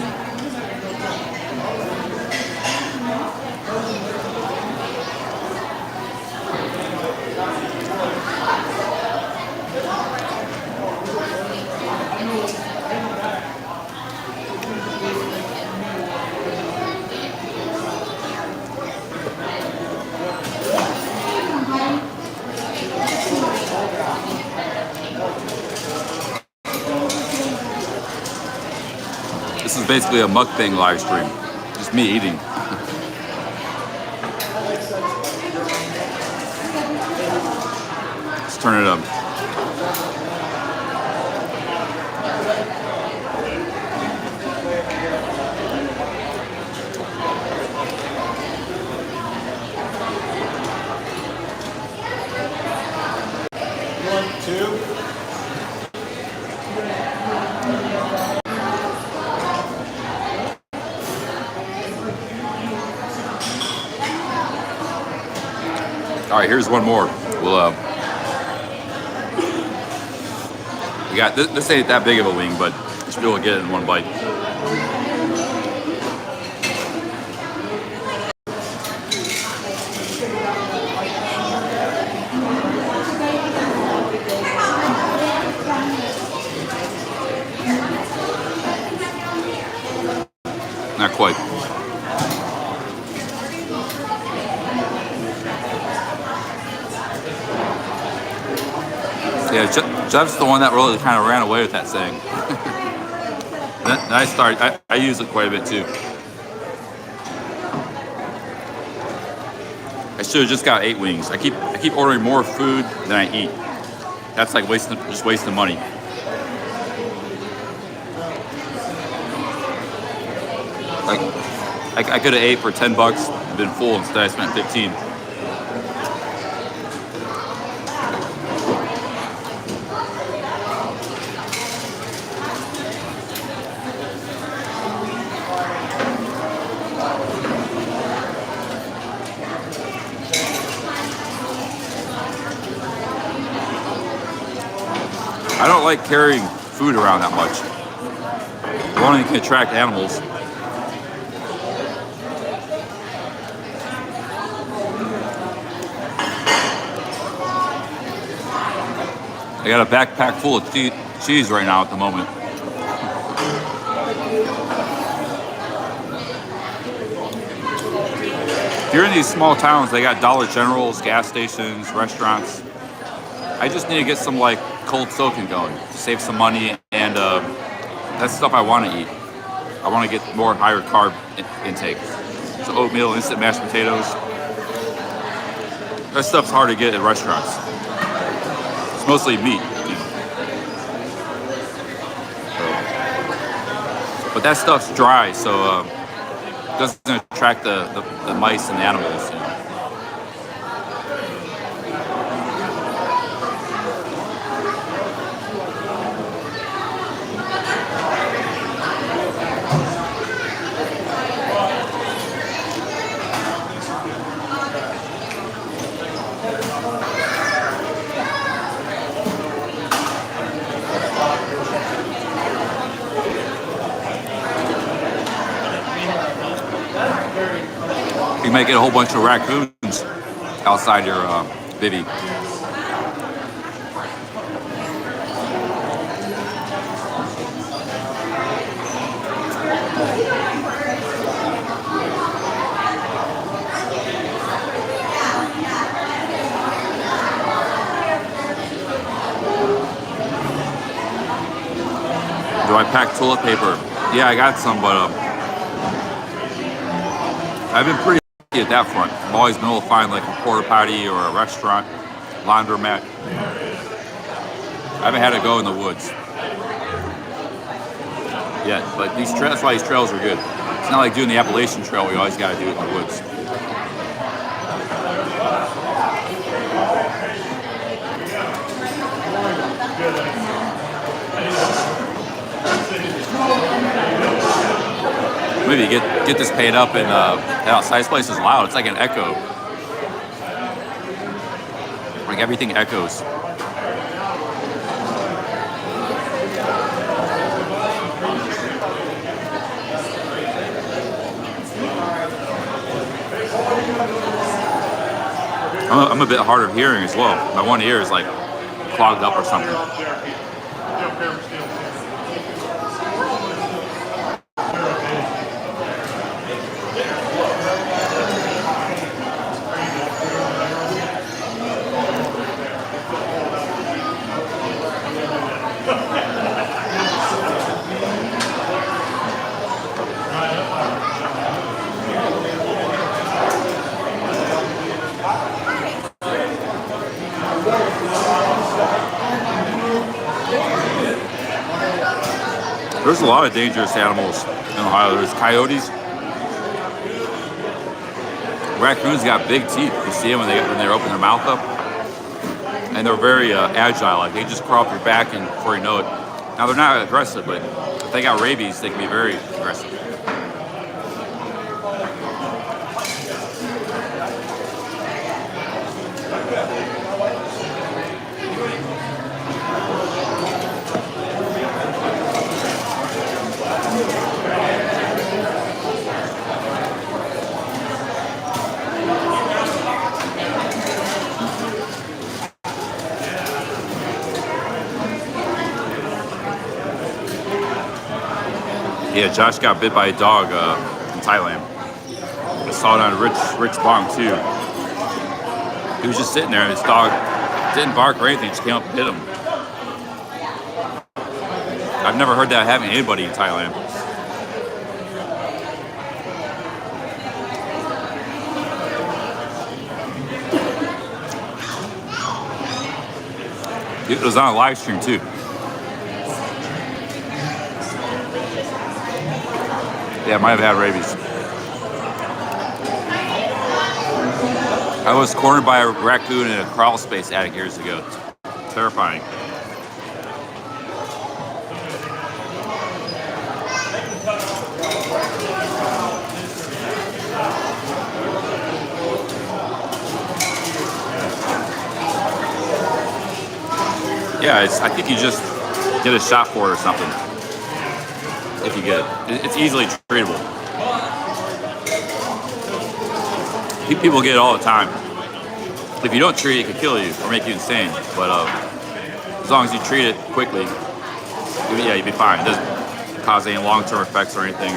This is basically a mukbang live stream. Just me eating. Let's turn it up. All right, here's one more. We got this ain't that big of a wing, but you should be able to get it in one bite. Not quite. Yeah, Jeff's the one that really kind of ran away with that saying. Then I use it quite a bit too. I should have just got 8 wings. I keep ordering more food than I eat. That's like just wasting money. Like I could have ate for $10 and been full. Instead I spent 15. I don't like carrying food around that much. One, it can attract animals. I got a backpack full of cheese right now at the moment. If you're in these small towns, they got Dollar Generals, gas stations, restaurants. I just need to get some like cold soaking going to save some money, and that's stuff I want to eat. I want to get more higher carb intake. So oatmeal, instant mashed potatoes. That stuff's hard to get at restaurants. It's mostly meat. But that stuff's dry, so it doesn't attract the mice and the animals. You know. You might get a whole bunch of raccoons outside your bivvy. Do I pack toilet paper? Yeah, I got some, but I've been pretty at that front. I've always been able to find like a porta potty or a restaurant, laundromat. I haven't had to go in the woods yet, but that's why these trails are good. It's not like doing the Appalachian Trail where you always got to do it in the woods. Maybe get this paid up and outside. This place is loud. It's like an echo. Like everything echoes. I'm a bit hard of hearing as well. My one ear is like clogged up or something. There's a lot of dangerous animals in Ohio. There's coyotes. Raccoons got big teeth. You see them when they open their mouth up. And they're very agile. Like they just crawl up your back and before you know it. Now they're not aggressive, but if they got rabies, they can be very aggressive. Yeah, Josh got bit by a dog in Thailand. I saw it on Rich Bong too. He was just sitting there and his dog didn't bark or anything, just came up and hit him. I've never heard that happen to anybody in Thailand. It was on a live stream too. Yeah, I might have had rabies. I was cornered by a raccoon in a crawl space attic years ago. Terrifying. Yeah, I think you just get a shot for it or something. If you get it. It's easily treatable. People get it all the time. If you don't treat it, it can kill you or make you insane. But as long as you treat it quickly, yeah, you'll be fine. It doesn't cause any long-term effects or anything.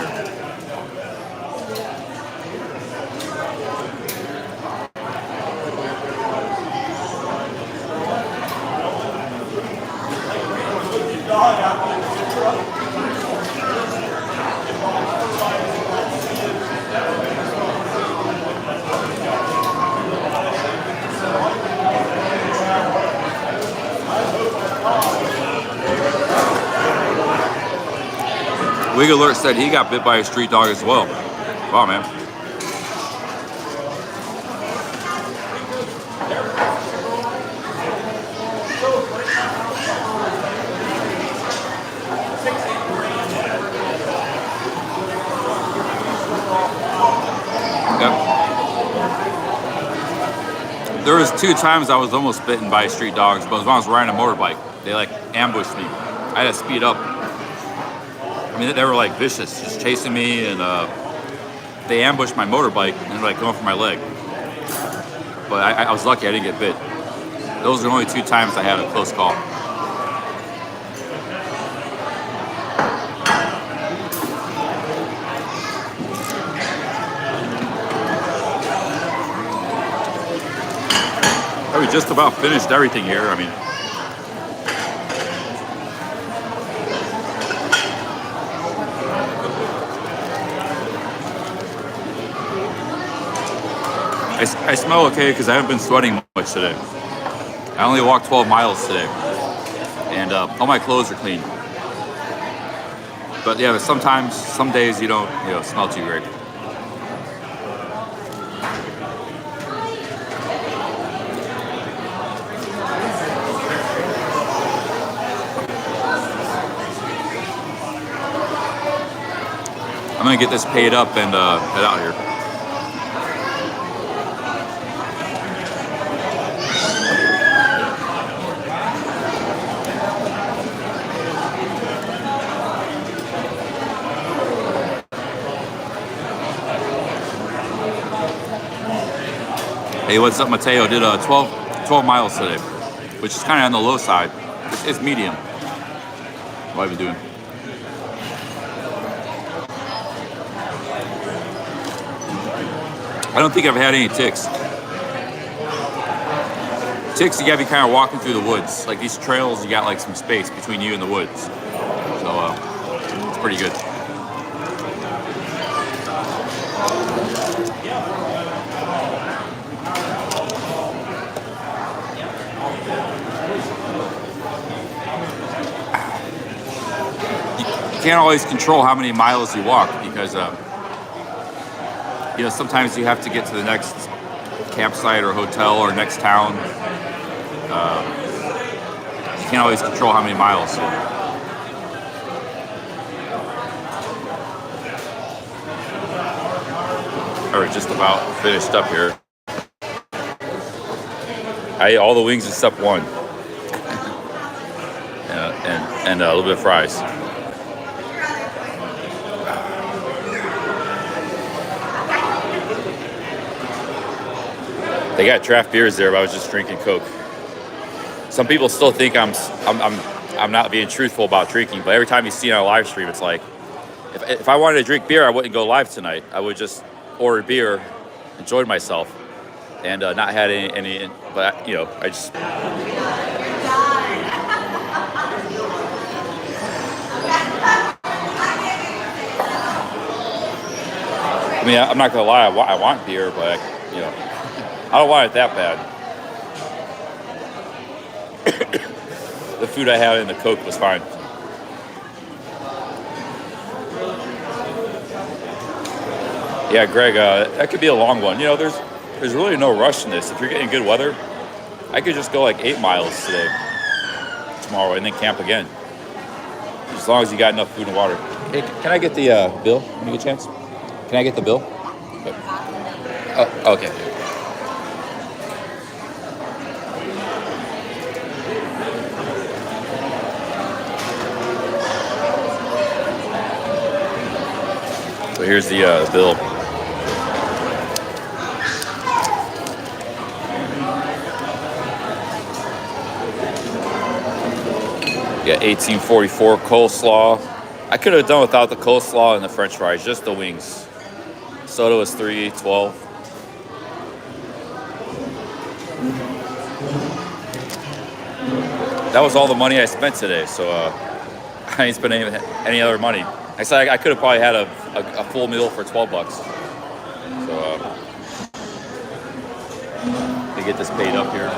Wig Alert said he got bit by a street dog as well. Wow, man. Yep. There was 2 times I was almost bitten by street dogs, but when I was riding a motorbike, they like ambushed me. I had to speed up. I mean, they were like vicious, just chasing me, and they ambushed my motorbike and like going for my leg. But I was lucky I didn't get bit. Those are the only 2 times I had a close call. We just about finished everything here. I mean, I smell okay because I haven't been sweating much today. I only walked 12 miles today, and all my clothes are clean. But yeah, sometimes, some days you don't, smell too great. I'm gonna get this paid up and head out here. Hey, what's up, Mateo? Did 12 miles today, which is kind of on the low side. It's medium. What have I been doing? I don't think I've had any ticks. Ticks, you gotta be kind of walking through the woods. Like these trails, you got like some space between you and the woods. So it's pretty good. You can't always control how many miles you walk because sometimes you have to get to the next campsite or hotel or next town. You can't always control how many miles. All right, just about finished up here. I ate all the wings except one, and a little bit of fries. They got draft beers there, but I was just drinking Coke. Some people still think I'm not being truthful about drinking, but every time you see it on a live stream, it's like, if I wanted to drink beer, I wouldn't go live tonight. I would just order beer, enjoyed myself, and not had any. But I just. I mean, I'm not gonna lie. I want beer, but I don't want it that bad. The food I had in the Coke was fine. Yeah, Greg, that could be a long one. There's really no rush in this. If you're getting good weather, I could just go like 8 miles today, tomorrow, and then camp again. As long as you got enough food and water. Hey, can I get the bill when you get a chance? Can I get the bill? Okay. Oh, okay. So here's the bill. Yeah, 1844 coleslaw. I could have done without the coleslaw and the French fries, just the wings. Soda was $3.12. That was all the money I spent today, so I ain't spent any other money. I said I could have probably had a full meal for $12. So let me get this paid up here.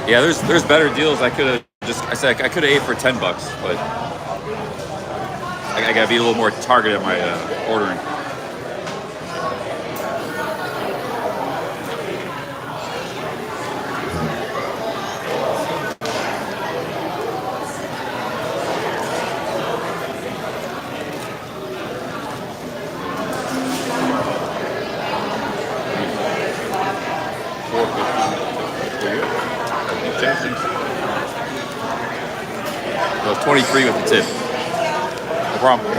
Yeah, there's better deals. I could have I said I could have ate for $10, but I gotta be a little more targeted in my ordering. So it's 23 with the tip. No problem.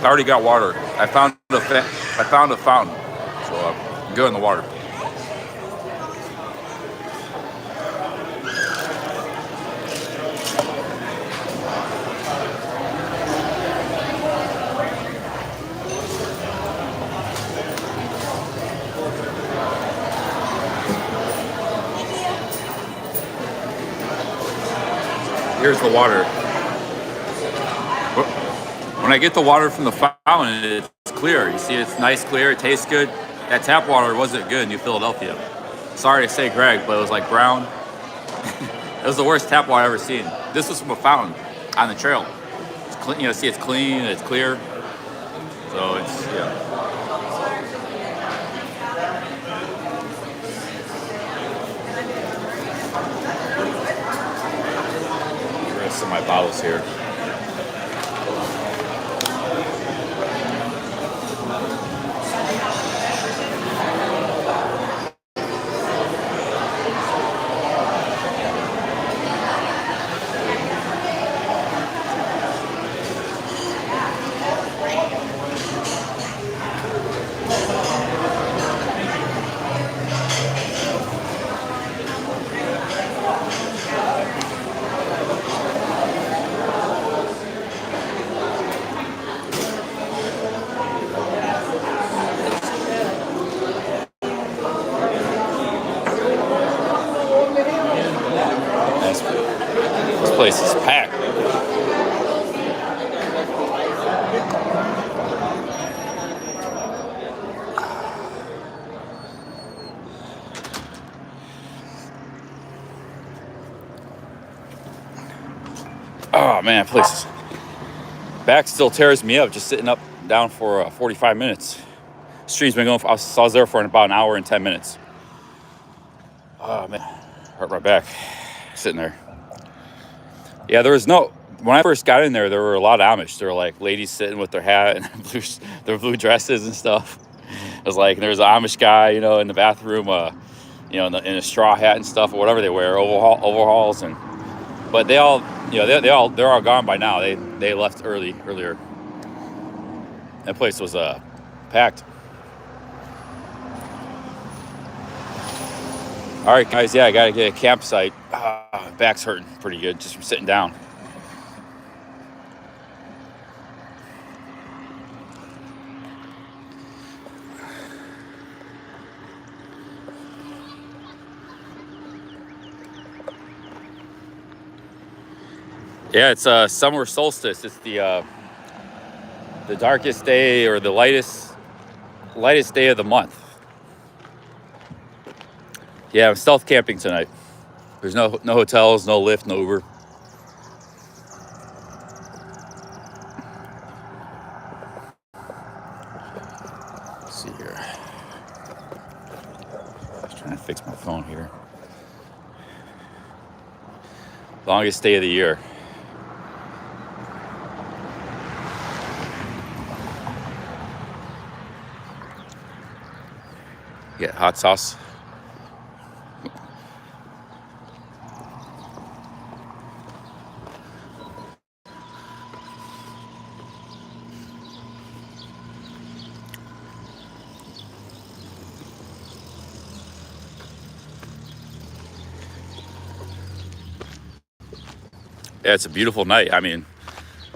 I already got water. I found a fountain, so I'm good in the water. Here's the water. When I get the water from the fountain, it's clear. You see, it's nice, clear. It tastes good. That tap water wasn't good in New Philadelphia. Sorry to say, Greg, but it was like brown. It was the worst tap water I've ever seen. This was from a fountain on the trail. It's clean, you know, see, it's clean, it's clear. So it's, yeah. The rest of my bottles here. This place is packed. Oh man, place back still tears me up just sitting up down for 45 minutes. Stream's been going. I was there for about an hour and 10 minutes. Oh man, hurt my back sitting there. Yeah, there was no. When I first got in there were a lot of Amish. There were like ladies sitting with their hat and their blue dresses and stuff. It was like there was an Amish guy, you know, in the bathroom, you know, in a straw hat and stuff or whatever they wear, overalls, and but they all, you know, they're all gone by now. They left earlier. That place was packed. All right, guys. Yeah, I gotta get a campsite. Back's hurting pretty good just from sitting down. Yeah, it's summer solstice. It's the darkest day or the lightest day of the month. Yeah, I'm stealth camping tonight. There's no hotels, no Lyft, no Uber. Let's see here. I was trying to fix my phone here. Longest day of the year. Get hot sauce. Yeah, it's a beautiful night. I mean,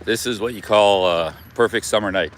this is what you call a perfect summer night.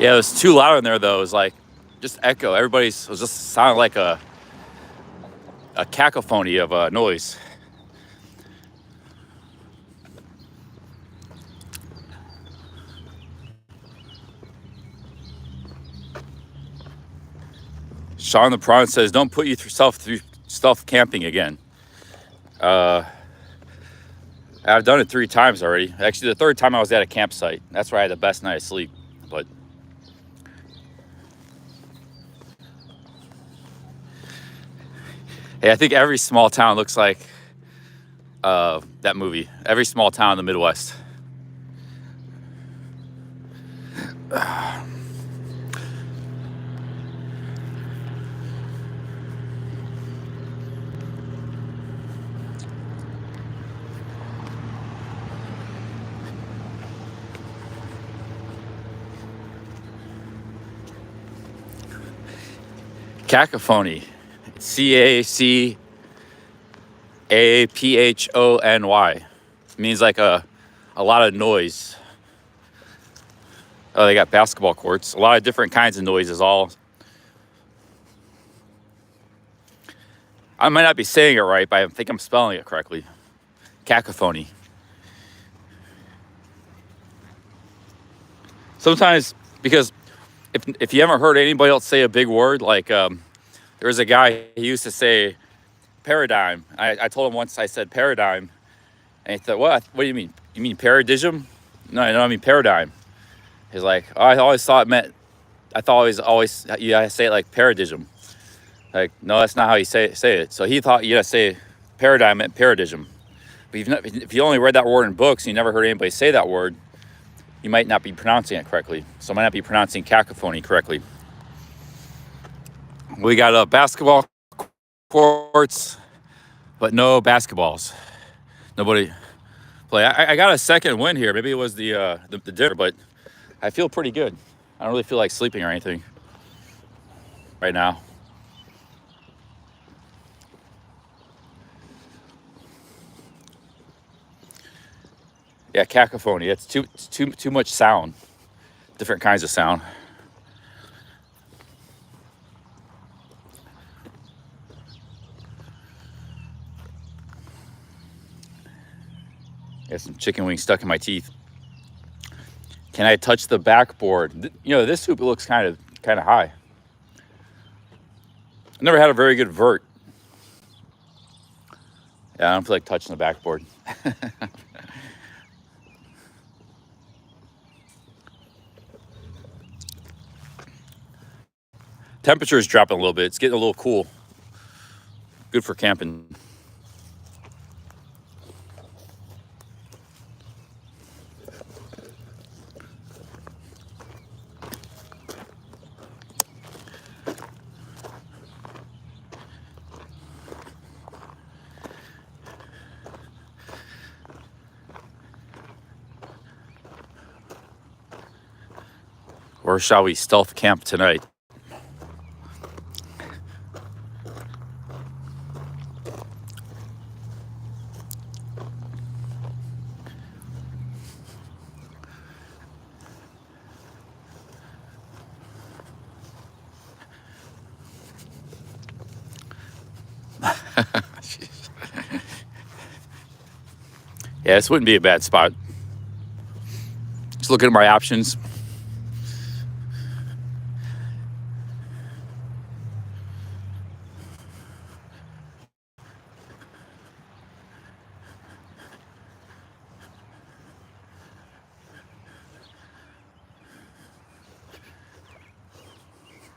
Yeah, it was too loud in there though. It was like just echo. It was just sounded like a cacophony of noise. Sean the Prawn says, "Don't put yourself through stealth camping again." I've done it 3 times already. Actually, the 3rd time I was at a campsite. That's where I had the best night of sleep. But hey, I think every small town looks like that movie. Every small town in the Midwest. Cacophony. Cacaphony. Means like a lot of noise. Oh, they got basketball courts. A lot of different kinds of noises. I might not be saying it right, but I think I'm spelling it correctly. Cacophony. Sometimes, because if you haven't heard anybody else say a big word, like there was a guy, he used to say paradigm. I told him once, I said paradigm, and he thought, what do you mean? You mean paradigm? No, I mean paradigm. He's like, oh, I always thought it meant, I thought always you gotta say it like paradigm. Like, no, that's not how you say it. So he thought you gotta say paradigm meant paradigm. But if you only read that word in books and you never heard anybody say that word, you might not be pronouncing it correctly. So I might not be pronouncing cacophony correctly. We got basketball courts, but no basketballs. Nobody play. I got a second win here. Maybe it was the dinner, but I feel pretty good. I don't really feel like sleeping or anything right now. Yeah, cacophony. It's too much sound. Different kinds of sound. Got some chicken wings stuck in my teeth. Can I touch the backboard? You know, this hoop looks kind of high. I've never had a very good vert. Yeah, I don't feel like touching the backboard. Temperature is dropping a little bit. It's getting a little cool. Good for camping. Or shall we stealth camp tonight? Yeah, this wouldn't be a bad spot. Just looking at my options.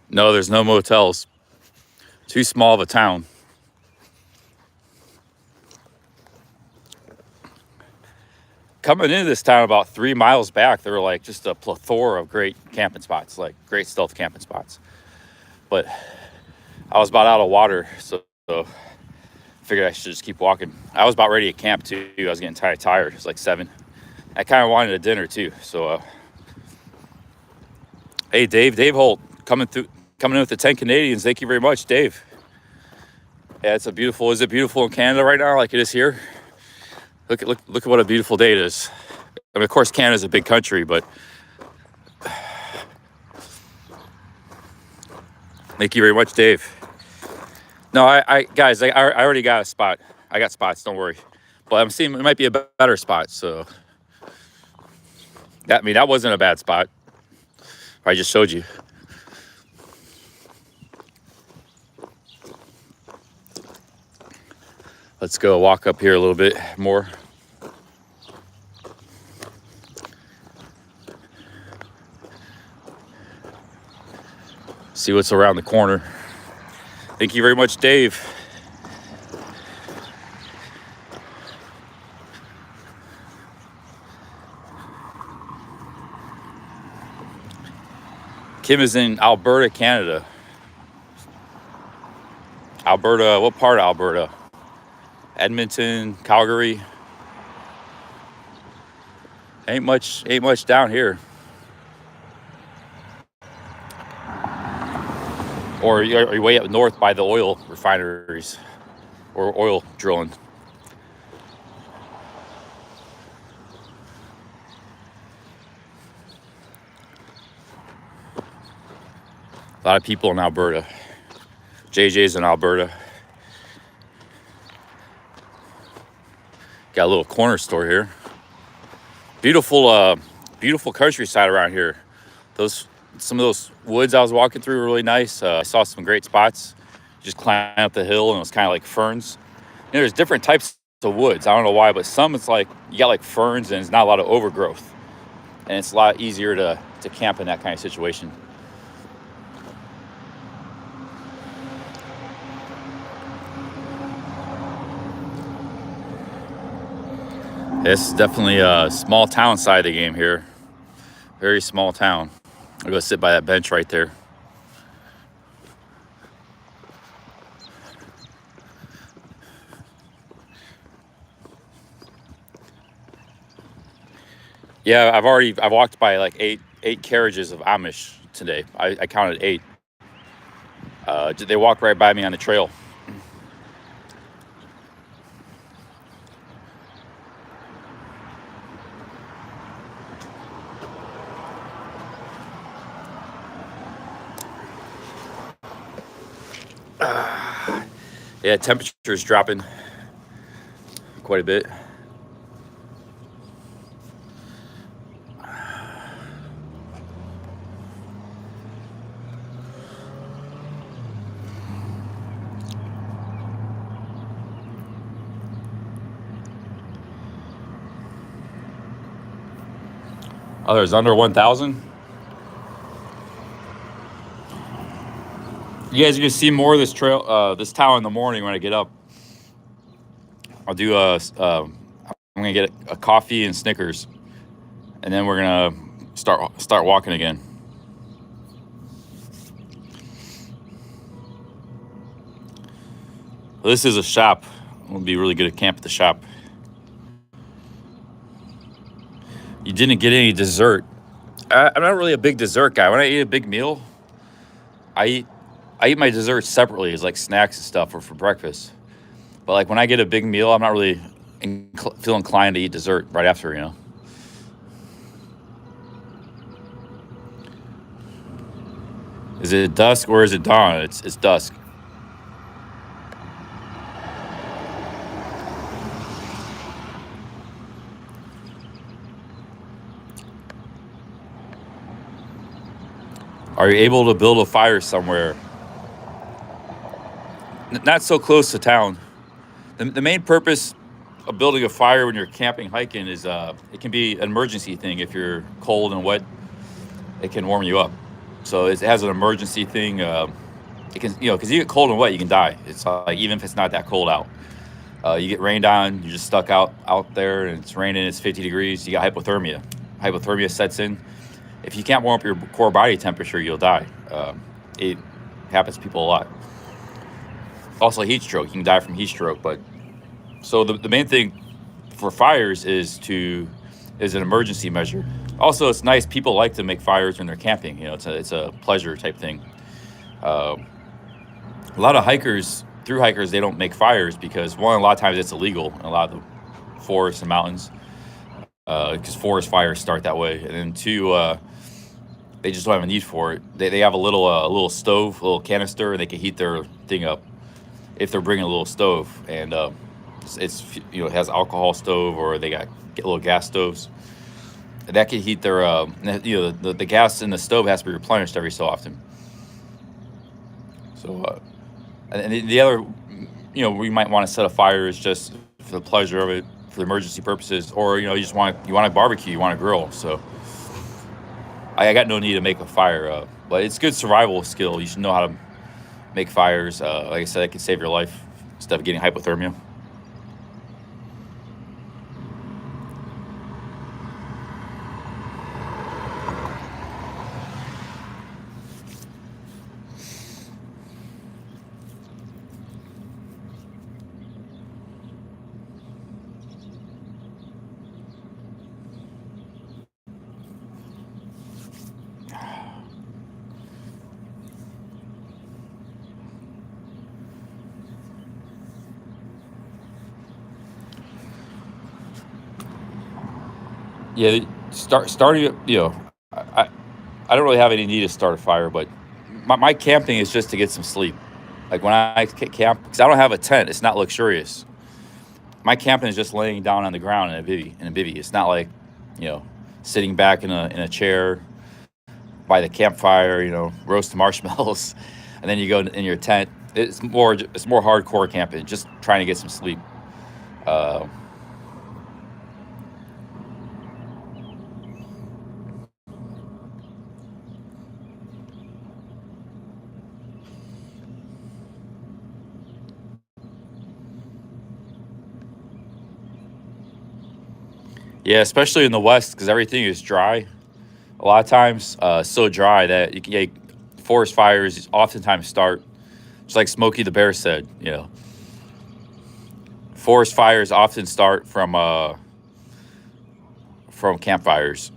No, there's no motels. Too small of a town. Coming into this town about 3 miles back, there were like just a plethora of great camping spots, like great stealth camping spots. But I was about out of water, so I figured I should just keep walking. I was about ready to camp too. I was getting tired. It was like 7. I kind of wanted a dinner too. So, hey, Dave Holt, coming in with the 10 Canadians. Thank you very much, Dave. Yeah, is it beautiful in Canada right now like it is here? Look at what a beautiful day it is. I mean, of course, Canada's a big country, but Thank you very much, Dave. No, guys, I already got a spot. I got spots, don't worry. But I'm seeing it might be a better spot, so that wasn't a bad spot. I just showed you. Let's go walk up here a little bit more. See what's around the corner. Thank you very much, Dave. Kim is in Alberta, Canada. Alberta, what part of Alberta? Edmonton, Calgary. Ain't much down here. Or are you way up north by the oil refineries or oil drilling? A lot of people in Alberta. JJ's in Alberta. Got a little corner store here. Beautiful, beautiful countryside around here. Some of those woods I was walking through were really nice. I saw some great spots. Just climbing up the hill, and it was kind of like ferns. There's different types of woods. I don't know why, but some it's like you got like ferns, and it's not a lot of overgrowth, and it's a lot easier to camp in that kind of situation. This is definitely a small town side of the game here. Very small town. I'll go sit by that bench right there. Yeah, I've walked by like eight carriages of Amish today. I counted 8. They walked right by me on the trail. Yeah, temperature is dropping quite a bit. Oh, there's under 1,000. You guys are gonna see more of this trail, this town in the morning when I get up. I'll do I'm gonna get a coffee and Snickers, and then we're gonna start walking again. This is a shop. I'm gonna be really good at camp at the shop. You didn't get any dessert. I'm not really a big dessert guy. When I eat a big meal, I eat my desserts separately as like snacks and stuff or for breakfast. But like when I get a big meal, I'm not really feel inclined to eat dessert right after, you know. Is it dusk or is it dawn? It's dusk. Are you able to build a fire somewhere? Not so close to town. The main purpose of building a fire when you're camping, hiking is it can be an emergency thing. If you're cold and wet, it can warm you up. So it has an emergency thing. It can, because you get cold and wet, you can die. It's like even if it's not that cold out, you get rained on, you're just stuck out there, and it's raining. It's 50 degrees. You got hypothermia. Hypothermia sets in. If you can't warm up your core body temperature, you'll die. It happens to people a lot. Also, heat stroke. You can die from heat stroke. But so the main thing for fires is an emergency measure. Also, it's nice. People like to make fires when they're camping. It's a pleasure type thing. A lot of thru hikers, they don't make fires because one, a lot of times it's illegal in a lot of the forests and mountains. Because forest fires start that way, and then 2, They just don't have a need for it. They have a little stove, a little canister, and they can heat their thing up if they're bringing a little stove. And it's it has alcohol stove, or they got little gas stoves. And that can heat their the gas in the stove has to be replenished every so often. So and the other we might want to set a fire is just for the pleasure of it, for emergency purposes, or you just want to barbecue, you want to grill. So I got no need to make a fire, but it's good survival skill. You should know how to make fires. Like I said, it can save your life instead of getting hypothermia. Yeah, starting. I I don't really have any need to start a fire, but my camping is just to get some sleep. Like when I camp, because I don't have a tent, it's not luxurious. My camping is just laying down on the ground in a bivvy. It's not like, you know, sitting back in a chair by the campfire, roast marshmallows, and then you go in your tent. It's more hardcore camping, just trying to get some sleep. Uh, yeah, especially in the West because everything is dry. A lot of times, so dry that forest fires oftentimes start, just like Smokey the Bear said. Forest fires often start from campfires.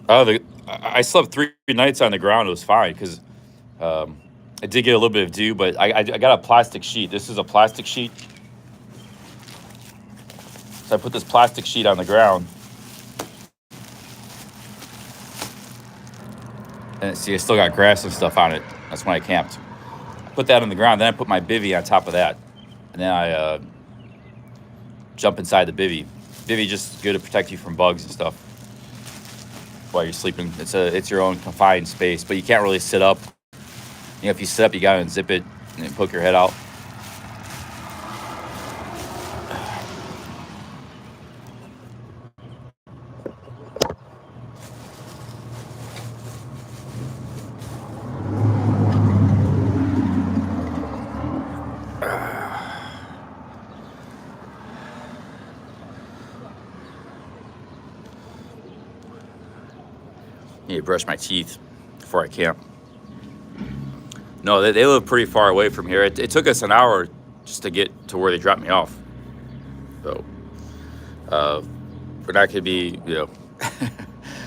Oh, I slept 3 nights on the ground. It was fine because um, I did get a little bit of dew, but I got a plastic sheet. This is a plastic sheet, so I put this plastic sheet on the ground, and see, I still got grass and stuff on it. That's when I camped. I put that on the ground, then I put my bivvy on top of that, and then I jump inside the bivvy. Bivvy just good to protect you from bugs and stuff while you're sleeping. It's your own confined space, but you can't really sit up. If you sit up, you gotta unzip it and then poke your head out. Need to brush my teeth before I camp. No, they live pretty far away from here. It took us an hour just to get to where they dropped me off. So uh, we're not gonna be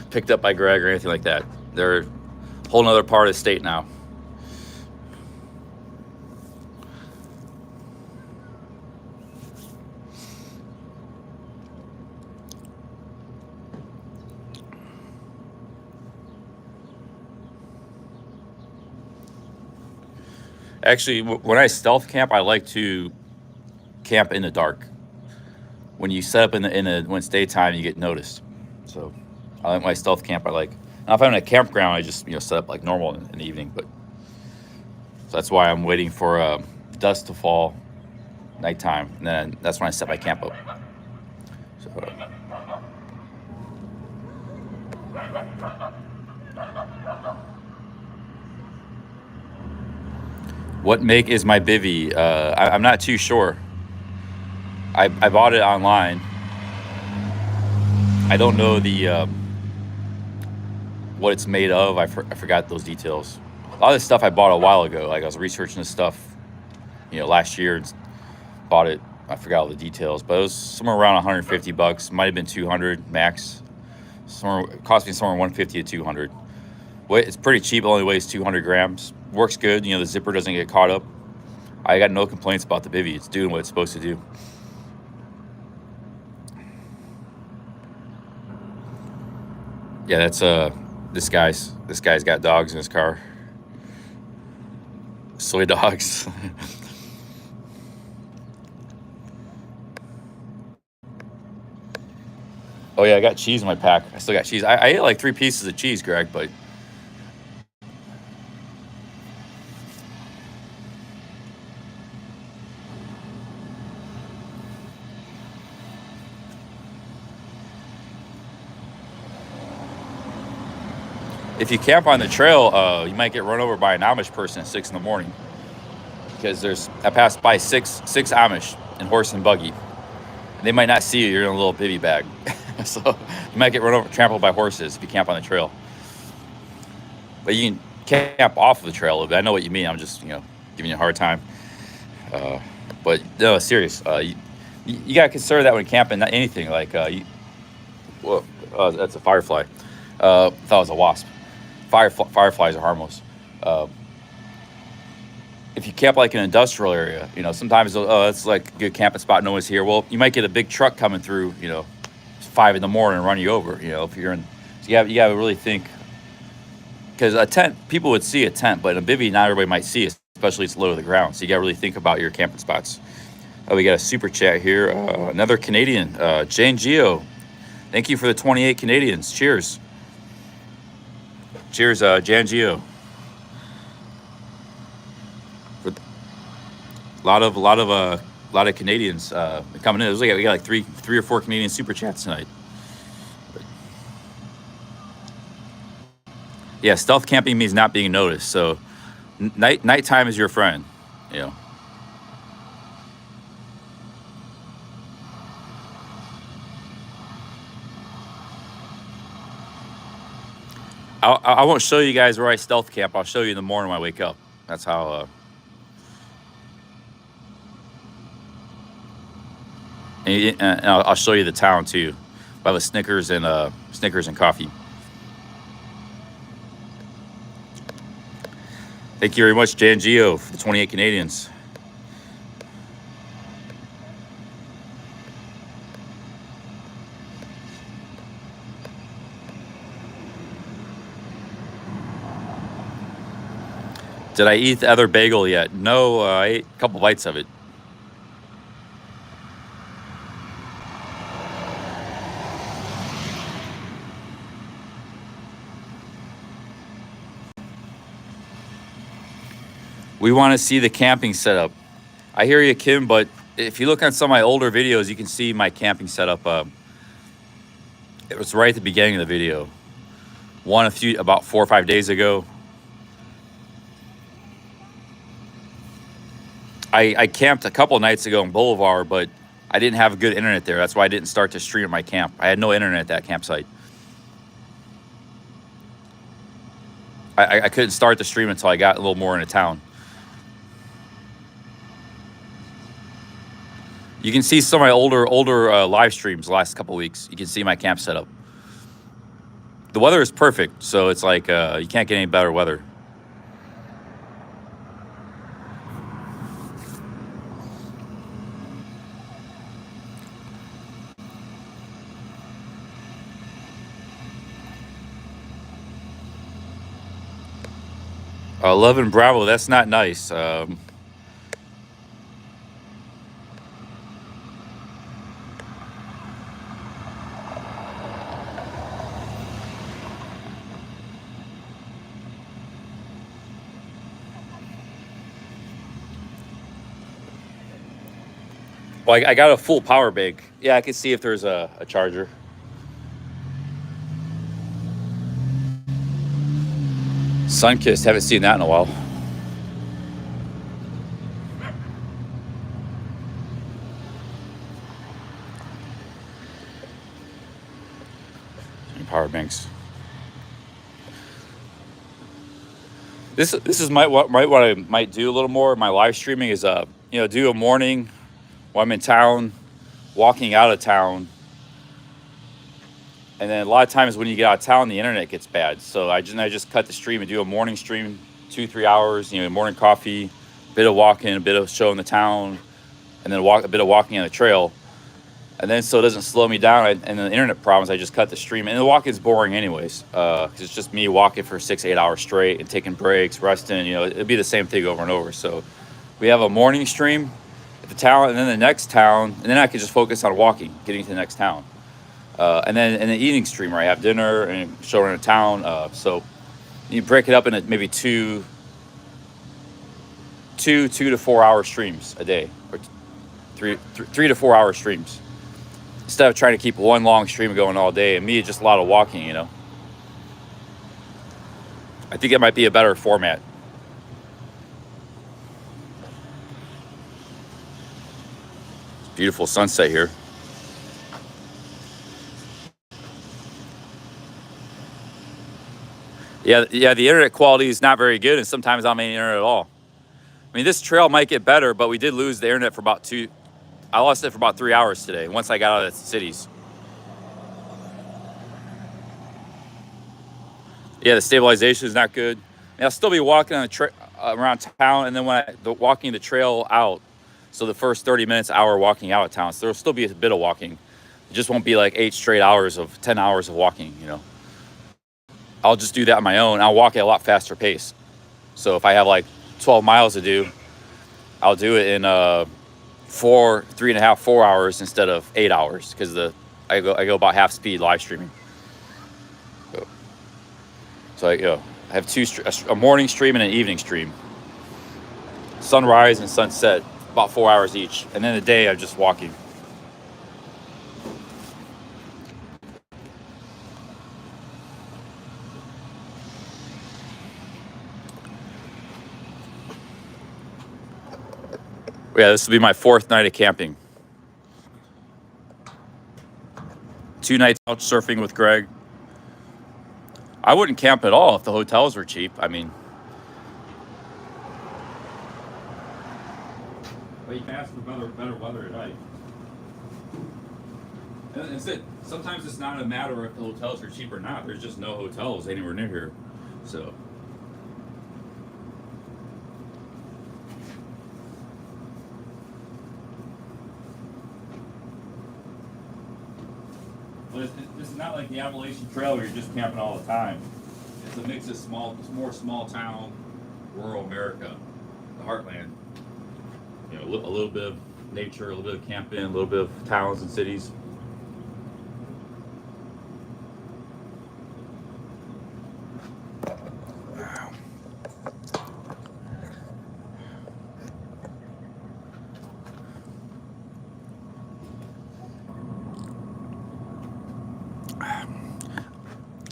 picked up by Greg or anything like that. They're a whole nother part of the state now. Actually, when I stealth camp, I like to camp in the dark. When you set up when it's daytime, you get noticed. So I like my stealth camp. I like. Now if I'm in a campground, I just set up like normal in the evening. But so that's why I'm waiting for dusk to fall, nighttime, and then that's when I set my camp up. So. What make is my bivvy? I'm not too sure. I bought it online. I don't know what it's made of. I forgot those details. A lot of this stuff I bought a while ago. Like I was researching this stuff, last year and bought it. I forgot all the details, but it was somewhere around $150. Might have been 200 max. It cost me somewhere 150 to 200. It's pretty cheap. It only weighs 200 grams. Works good. You know, the zipper doesn't get caught up. I got no complaints about the bivy. It's doing what it's supposed to do. Yeah, that's this guy's got dogs in his car. Soy dogs. Oh yeah, I got cheese in my pack. I still got cheese. I ate like 3 pieces of cheese, Greg, but if you camp on the trail, you might get run over by an Amish person at 6 in the morning. Because I passed by six Amish in horse and buggy. They might not see you. You're in a little bivy bag. So you might get run over, trampled by horses if you camp on the trail. But you can camp off of the trail a little bit. I know what you mean. I'm just, giving you a hard time. But no, serious. You got to consider that when camping. Not anything like, that's a firefly. Thought it was a wasp. Fireflies are harmless. If you camp like an industrial area, sometimes, it's like a good camping spot. No one's here. Well, you might get a big truck coming through, 5 in the morning and run you over, if you're in. So you got to really think. Because a tent, people would see a tent, but in a bivy, not everybody might see it, especially it's low to the ground. So you got to really think about your camping spots. We got a super chat here. Another Canadian, Jane Geo. Thank you for the 28 Canadians. Cheers. Cheers, Jan Geo. A lot of Canadians coming in. We got like three or four Canadian super chats tonight. Yeah, stealth camping means not being noticed. So nighttime is your friend. I won't show you guys where I stealth camp. I'll show you in the morning when I wake up. That's how. And I'll show you the town too. I have a Snickers and coffee. Thank you very much, Jan Geo, for the 28 Canadians. Did I eat the other bagel yet? No, I ate a couple bites of it. We want to see the camping setup. I hear you, Kim, but if you look on some of my older videos, you can see my camping setup. It was right at the beginning of the video. About 4 or 5 days ago. I camped a couple nights ago in Boulevard, but I didn't have good internet there. That's why I didn't start to stream at my camp. I had no internet at that campsite. I couldn't start the stream until I got a little more into town. You can see some of my older live streams the last couple weeks. You can see my camp setup. The weather is perfect, so it's like you can't get any better weather. 11 Bravo, that's not nice. Well, I got a full power bank. Yeah, I can see if there's a charger. Sunkissed, haven't seen that in a while. Power banks. This is what I might do a little more. My live streaming is do a morning while I'm in town, walking out of town, And then a lot of times when you get out of town, the internet gets bad. So I just cut the stream and do a morning stream, 2-3 hours. You know, morning coffee, bit of walking, a bit of showing the town, and then a bit of walking on the trail. And then so it doesn't slow me down. And the internet problems, I just cut the stream. And the walk is boring anyways, because it's just me walking for 6-8 hours straight and taking breaks, resting. You know, it'd be the same thing over and over. So we have a morning stream at the town, and then the next town, and then I can just focus on walking, getting to the next town. And then in the evening stream where I have dinner and show around the town. So you break it up into maybe two to 4 hour streams a day, or 3 to 4 hour streams, instead of trying to keep one long stream going all day. And me, it's just a lot of walking, you know. I think it might be a better format. Beautiful sunset here. Yeah, the internet quality is not very good, and sometimes I'm on the internet at all. I mean, this trail might get better, but we did lose the internet for I lost it for about 3 hours today, once I got out of the cities. Yeah, the stabilization is not good. And I'll still be walking on around town, and then walking the trail out, so the first 30 minutes, hour walking out of town, so there'll still be a bit of walking. It just won't be like 8 straight hours of 10 hours of walking, you know. I'll just do that on my own. I'll walk at a lot faster pace. So if I have like 12 miles to do, I'll do it in 3.5, 4 hours instead of 8 hours, because I go about half speed live streaming. So I have a morning stream and an evening stream. Sunrise and sunset, about 4 hours each, and then the day I'm just walking. Yeah, this will be my 4th night of camping. 2 nights out surfing with Greg. I wouldn't camp at all if the hotels were cheap. I mean, but you can ask for better weather at night. And it's it. Sometimes it's not a matter if the hotels are cheap or not. There's just no hotels anywhere near here. So. But this is not like the Appalachian Trail where you're just camping all the time. It's a mix of more small town, rural America, the heartland. You know, a little bit of nature, a little bit of camping, a little bit of towns and cities.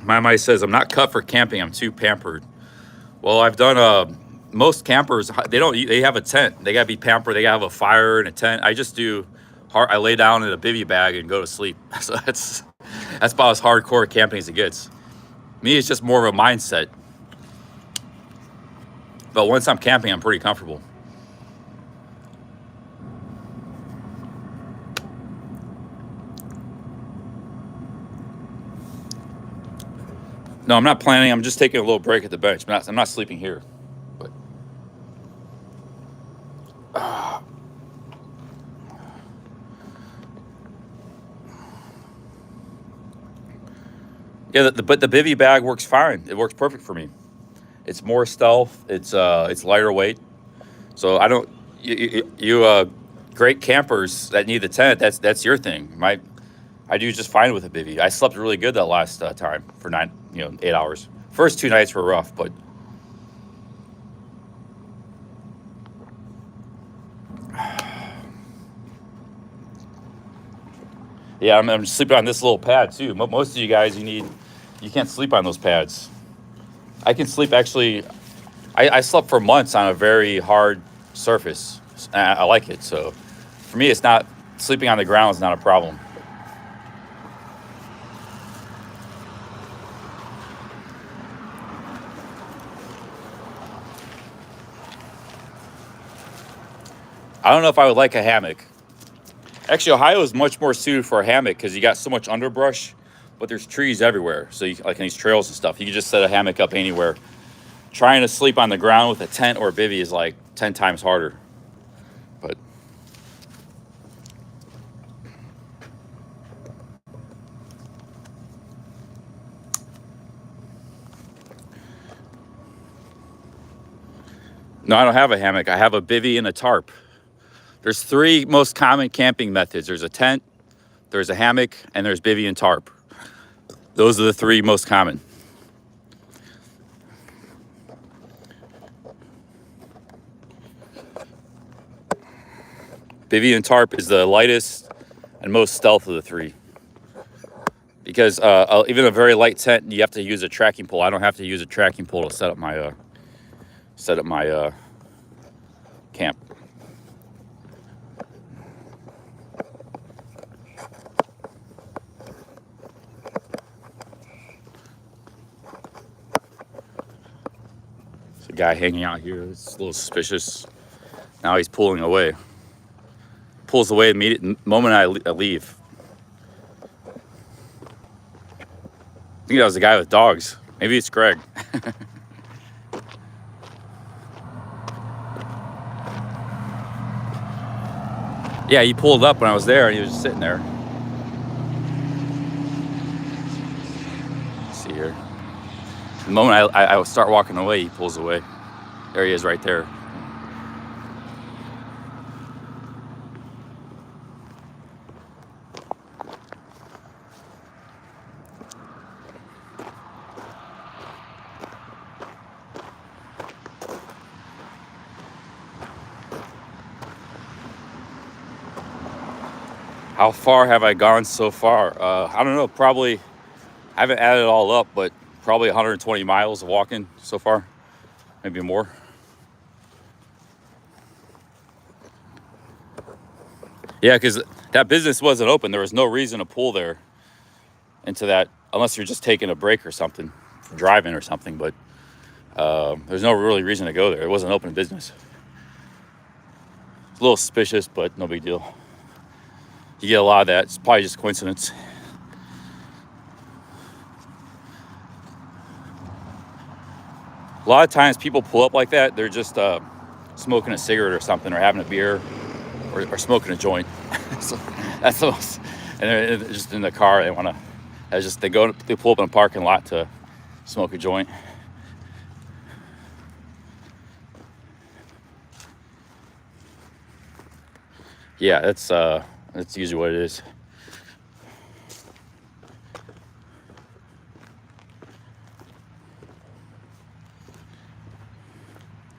My says, I'm not cut for camping. I'm too pampered. Well, I've done, most campers, they have a tent. They gotta be pampered. They gotta have a fire and a tent. I just do, I lay down in a bivy bag and go to sleep. So that's about as hardcore camping as it gets. Me, it's just more of a mindset. But once I'm camping, I'm pretty comfortable. No, I'm not planning. I'm just taking a little break at the bench. I'm not sleeping here. But yeah, but the bivy bag works fine. It works perfect for me. It's more stealth. It's lighter weight. So I don't. You great campers that need the tent. That's your thing. I do just fine with a bivy. I slept really good that last time for 8 hours. First 2 nights were rough, but yeah, I'm sleeping on this little pad too. Most of you guys, you can't sleep on those pads. I can sleep actually. I slept for months on a very hard surface. I like it. So for me, it's not sleeping on the ground is not a problem. I don't know if I would like a hammock. Actually, Ohio is much more suited for a hammock because you got so much underbrush. but there's trees everywhere. So you, like in these trails and stuff, you can just set a hammock up anywhere. Trying to sleep on the ground with a tent or a bivvy is like 10 times harder. But no, I don't have a hammock. I have a bivvy and a tarp. There's 3 most common camping methods. There's a tent, there's a hammock, and there's bivvy and tarp. Those are the 3 most common. Bivvy and tarp is the lightest and most stealth of the 3. Because even a very light tent, you have to use a tracking pole. I don't have to use a tracking pole to set up my camp. There's a guy hanging out here. It's a little suspicious. Now he's pulling away. Pulls away the moment I leave. I think that was the guy with dogs. Maybe it's Greg. Yeah, he pulled up when I was there and he was just sitting there. Let's see here. The moment I start walking away, he pulls away. There he is right there. How far have I gone so far? I don't know, probably, I haven't added it all up, but probably 120 miles of walking so far, maybe more. Yeah, because that business wasn't open. There was no reason to pull there into that, unless you're just taking a break or something, driving or something, but there's no really reason to go there. It wasn't open business. It's a little suspicious, but no big deal. You get a lot of that. It's probably just coincidence. A lot of times people pull up like that, they're just smoking a cigarette or something, or having a beer, or smoking a joint. So that's the most, and they're just in the car, they want to, they pull up in a parking lot to smoke a joint. Yeah, that's usually what it is.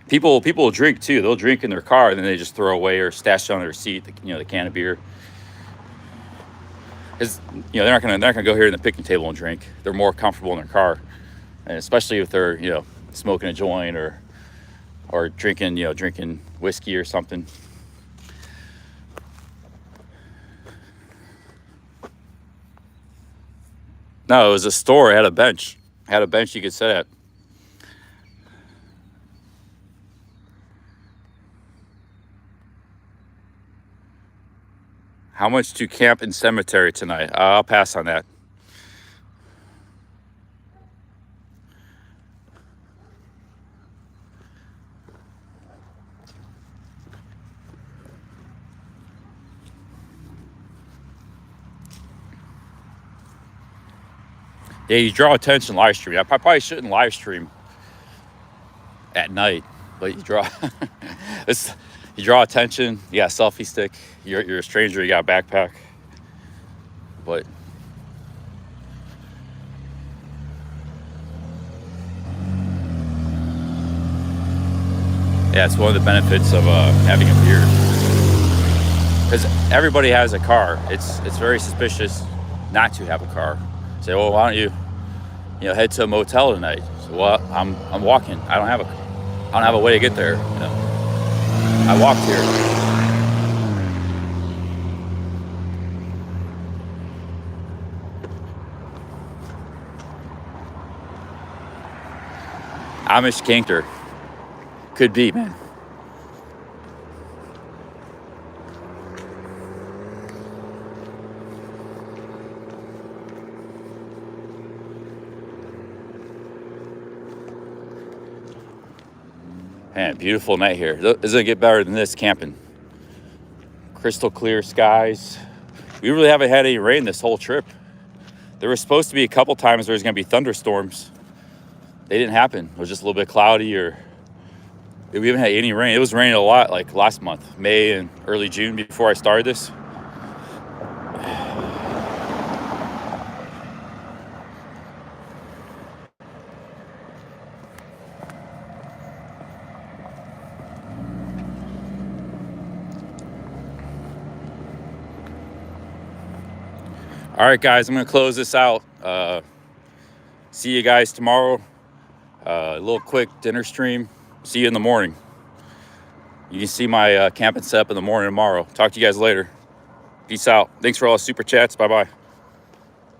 People will drink too. They'll drink in their car and then they just throw away or stash it on their seat, the can of beer. Because they're not gonna go here in the picnic table and drink. They're more comfortable in their car, and especially if they're smoking a joint or drinking whiskey or something. No, it was a store. It had a bench. You could sit at. How much to camp in cemetery tonight? I'll pass on that. Yeah, you draw attention live stream. I probably shouldn't live stream at night, but you draw you draw attention. You got a selfie stick. You're a stranger. You got a backpack. But yeah, it's one of the benefits of having a beard, because everybody has a car. It's very suspicious not to have a car. Say, well, why don't you head to a motel tonight? So, well, I'm walking. I don't have a way to get there. I walked here. Amish gangster. Could be, man. Man, beautiful night here. Doesn't get better than this camping. Crystal clear skies. We really haven't had any rain this whole trip. There was supposed to be a couple times there was going to be thunderstorms. They didn't happen. It was just a little bit cloudy, or we haven't had any rain. It was raining a lot like last month, May and early June, before I started this. All right, guys, I'm going to close this out. See you guys tomorrow. A little quick dinner stream. See you in the morning. You can see my camping setup in the morning tomorrow. Talk to you guys later. Peace out. Thanks for all the super chats. Bye-bye.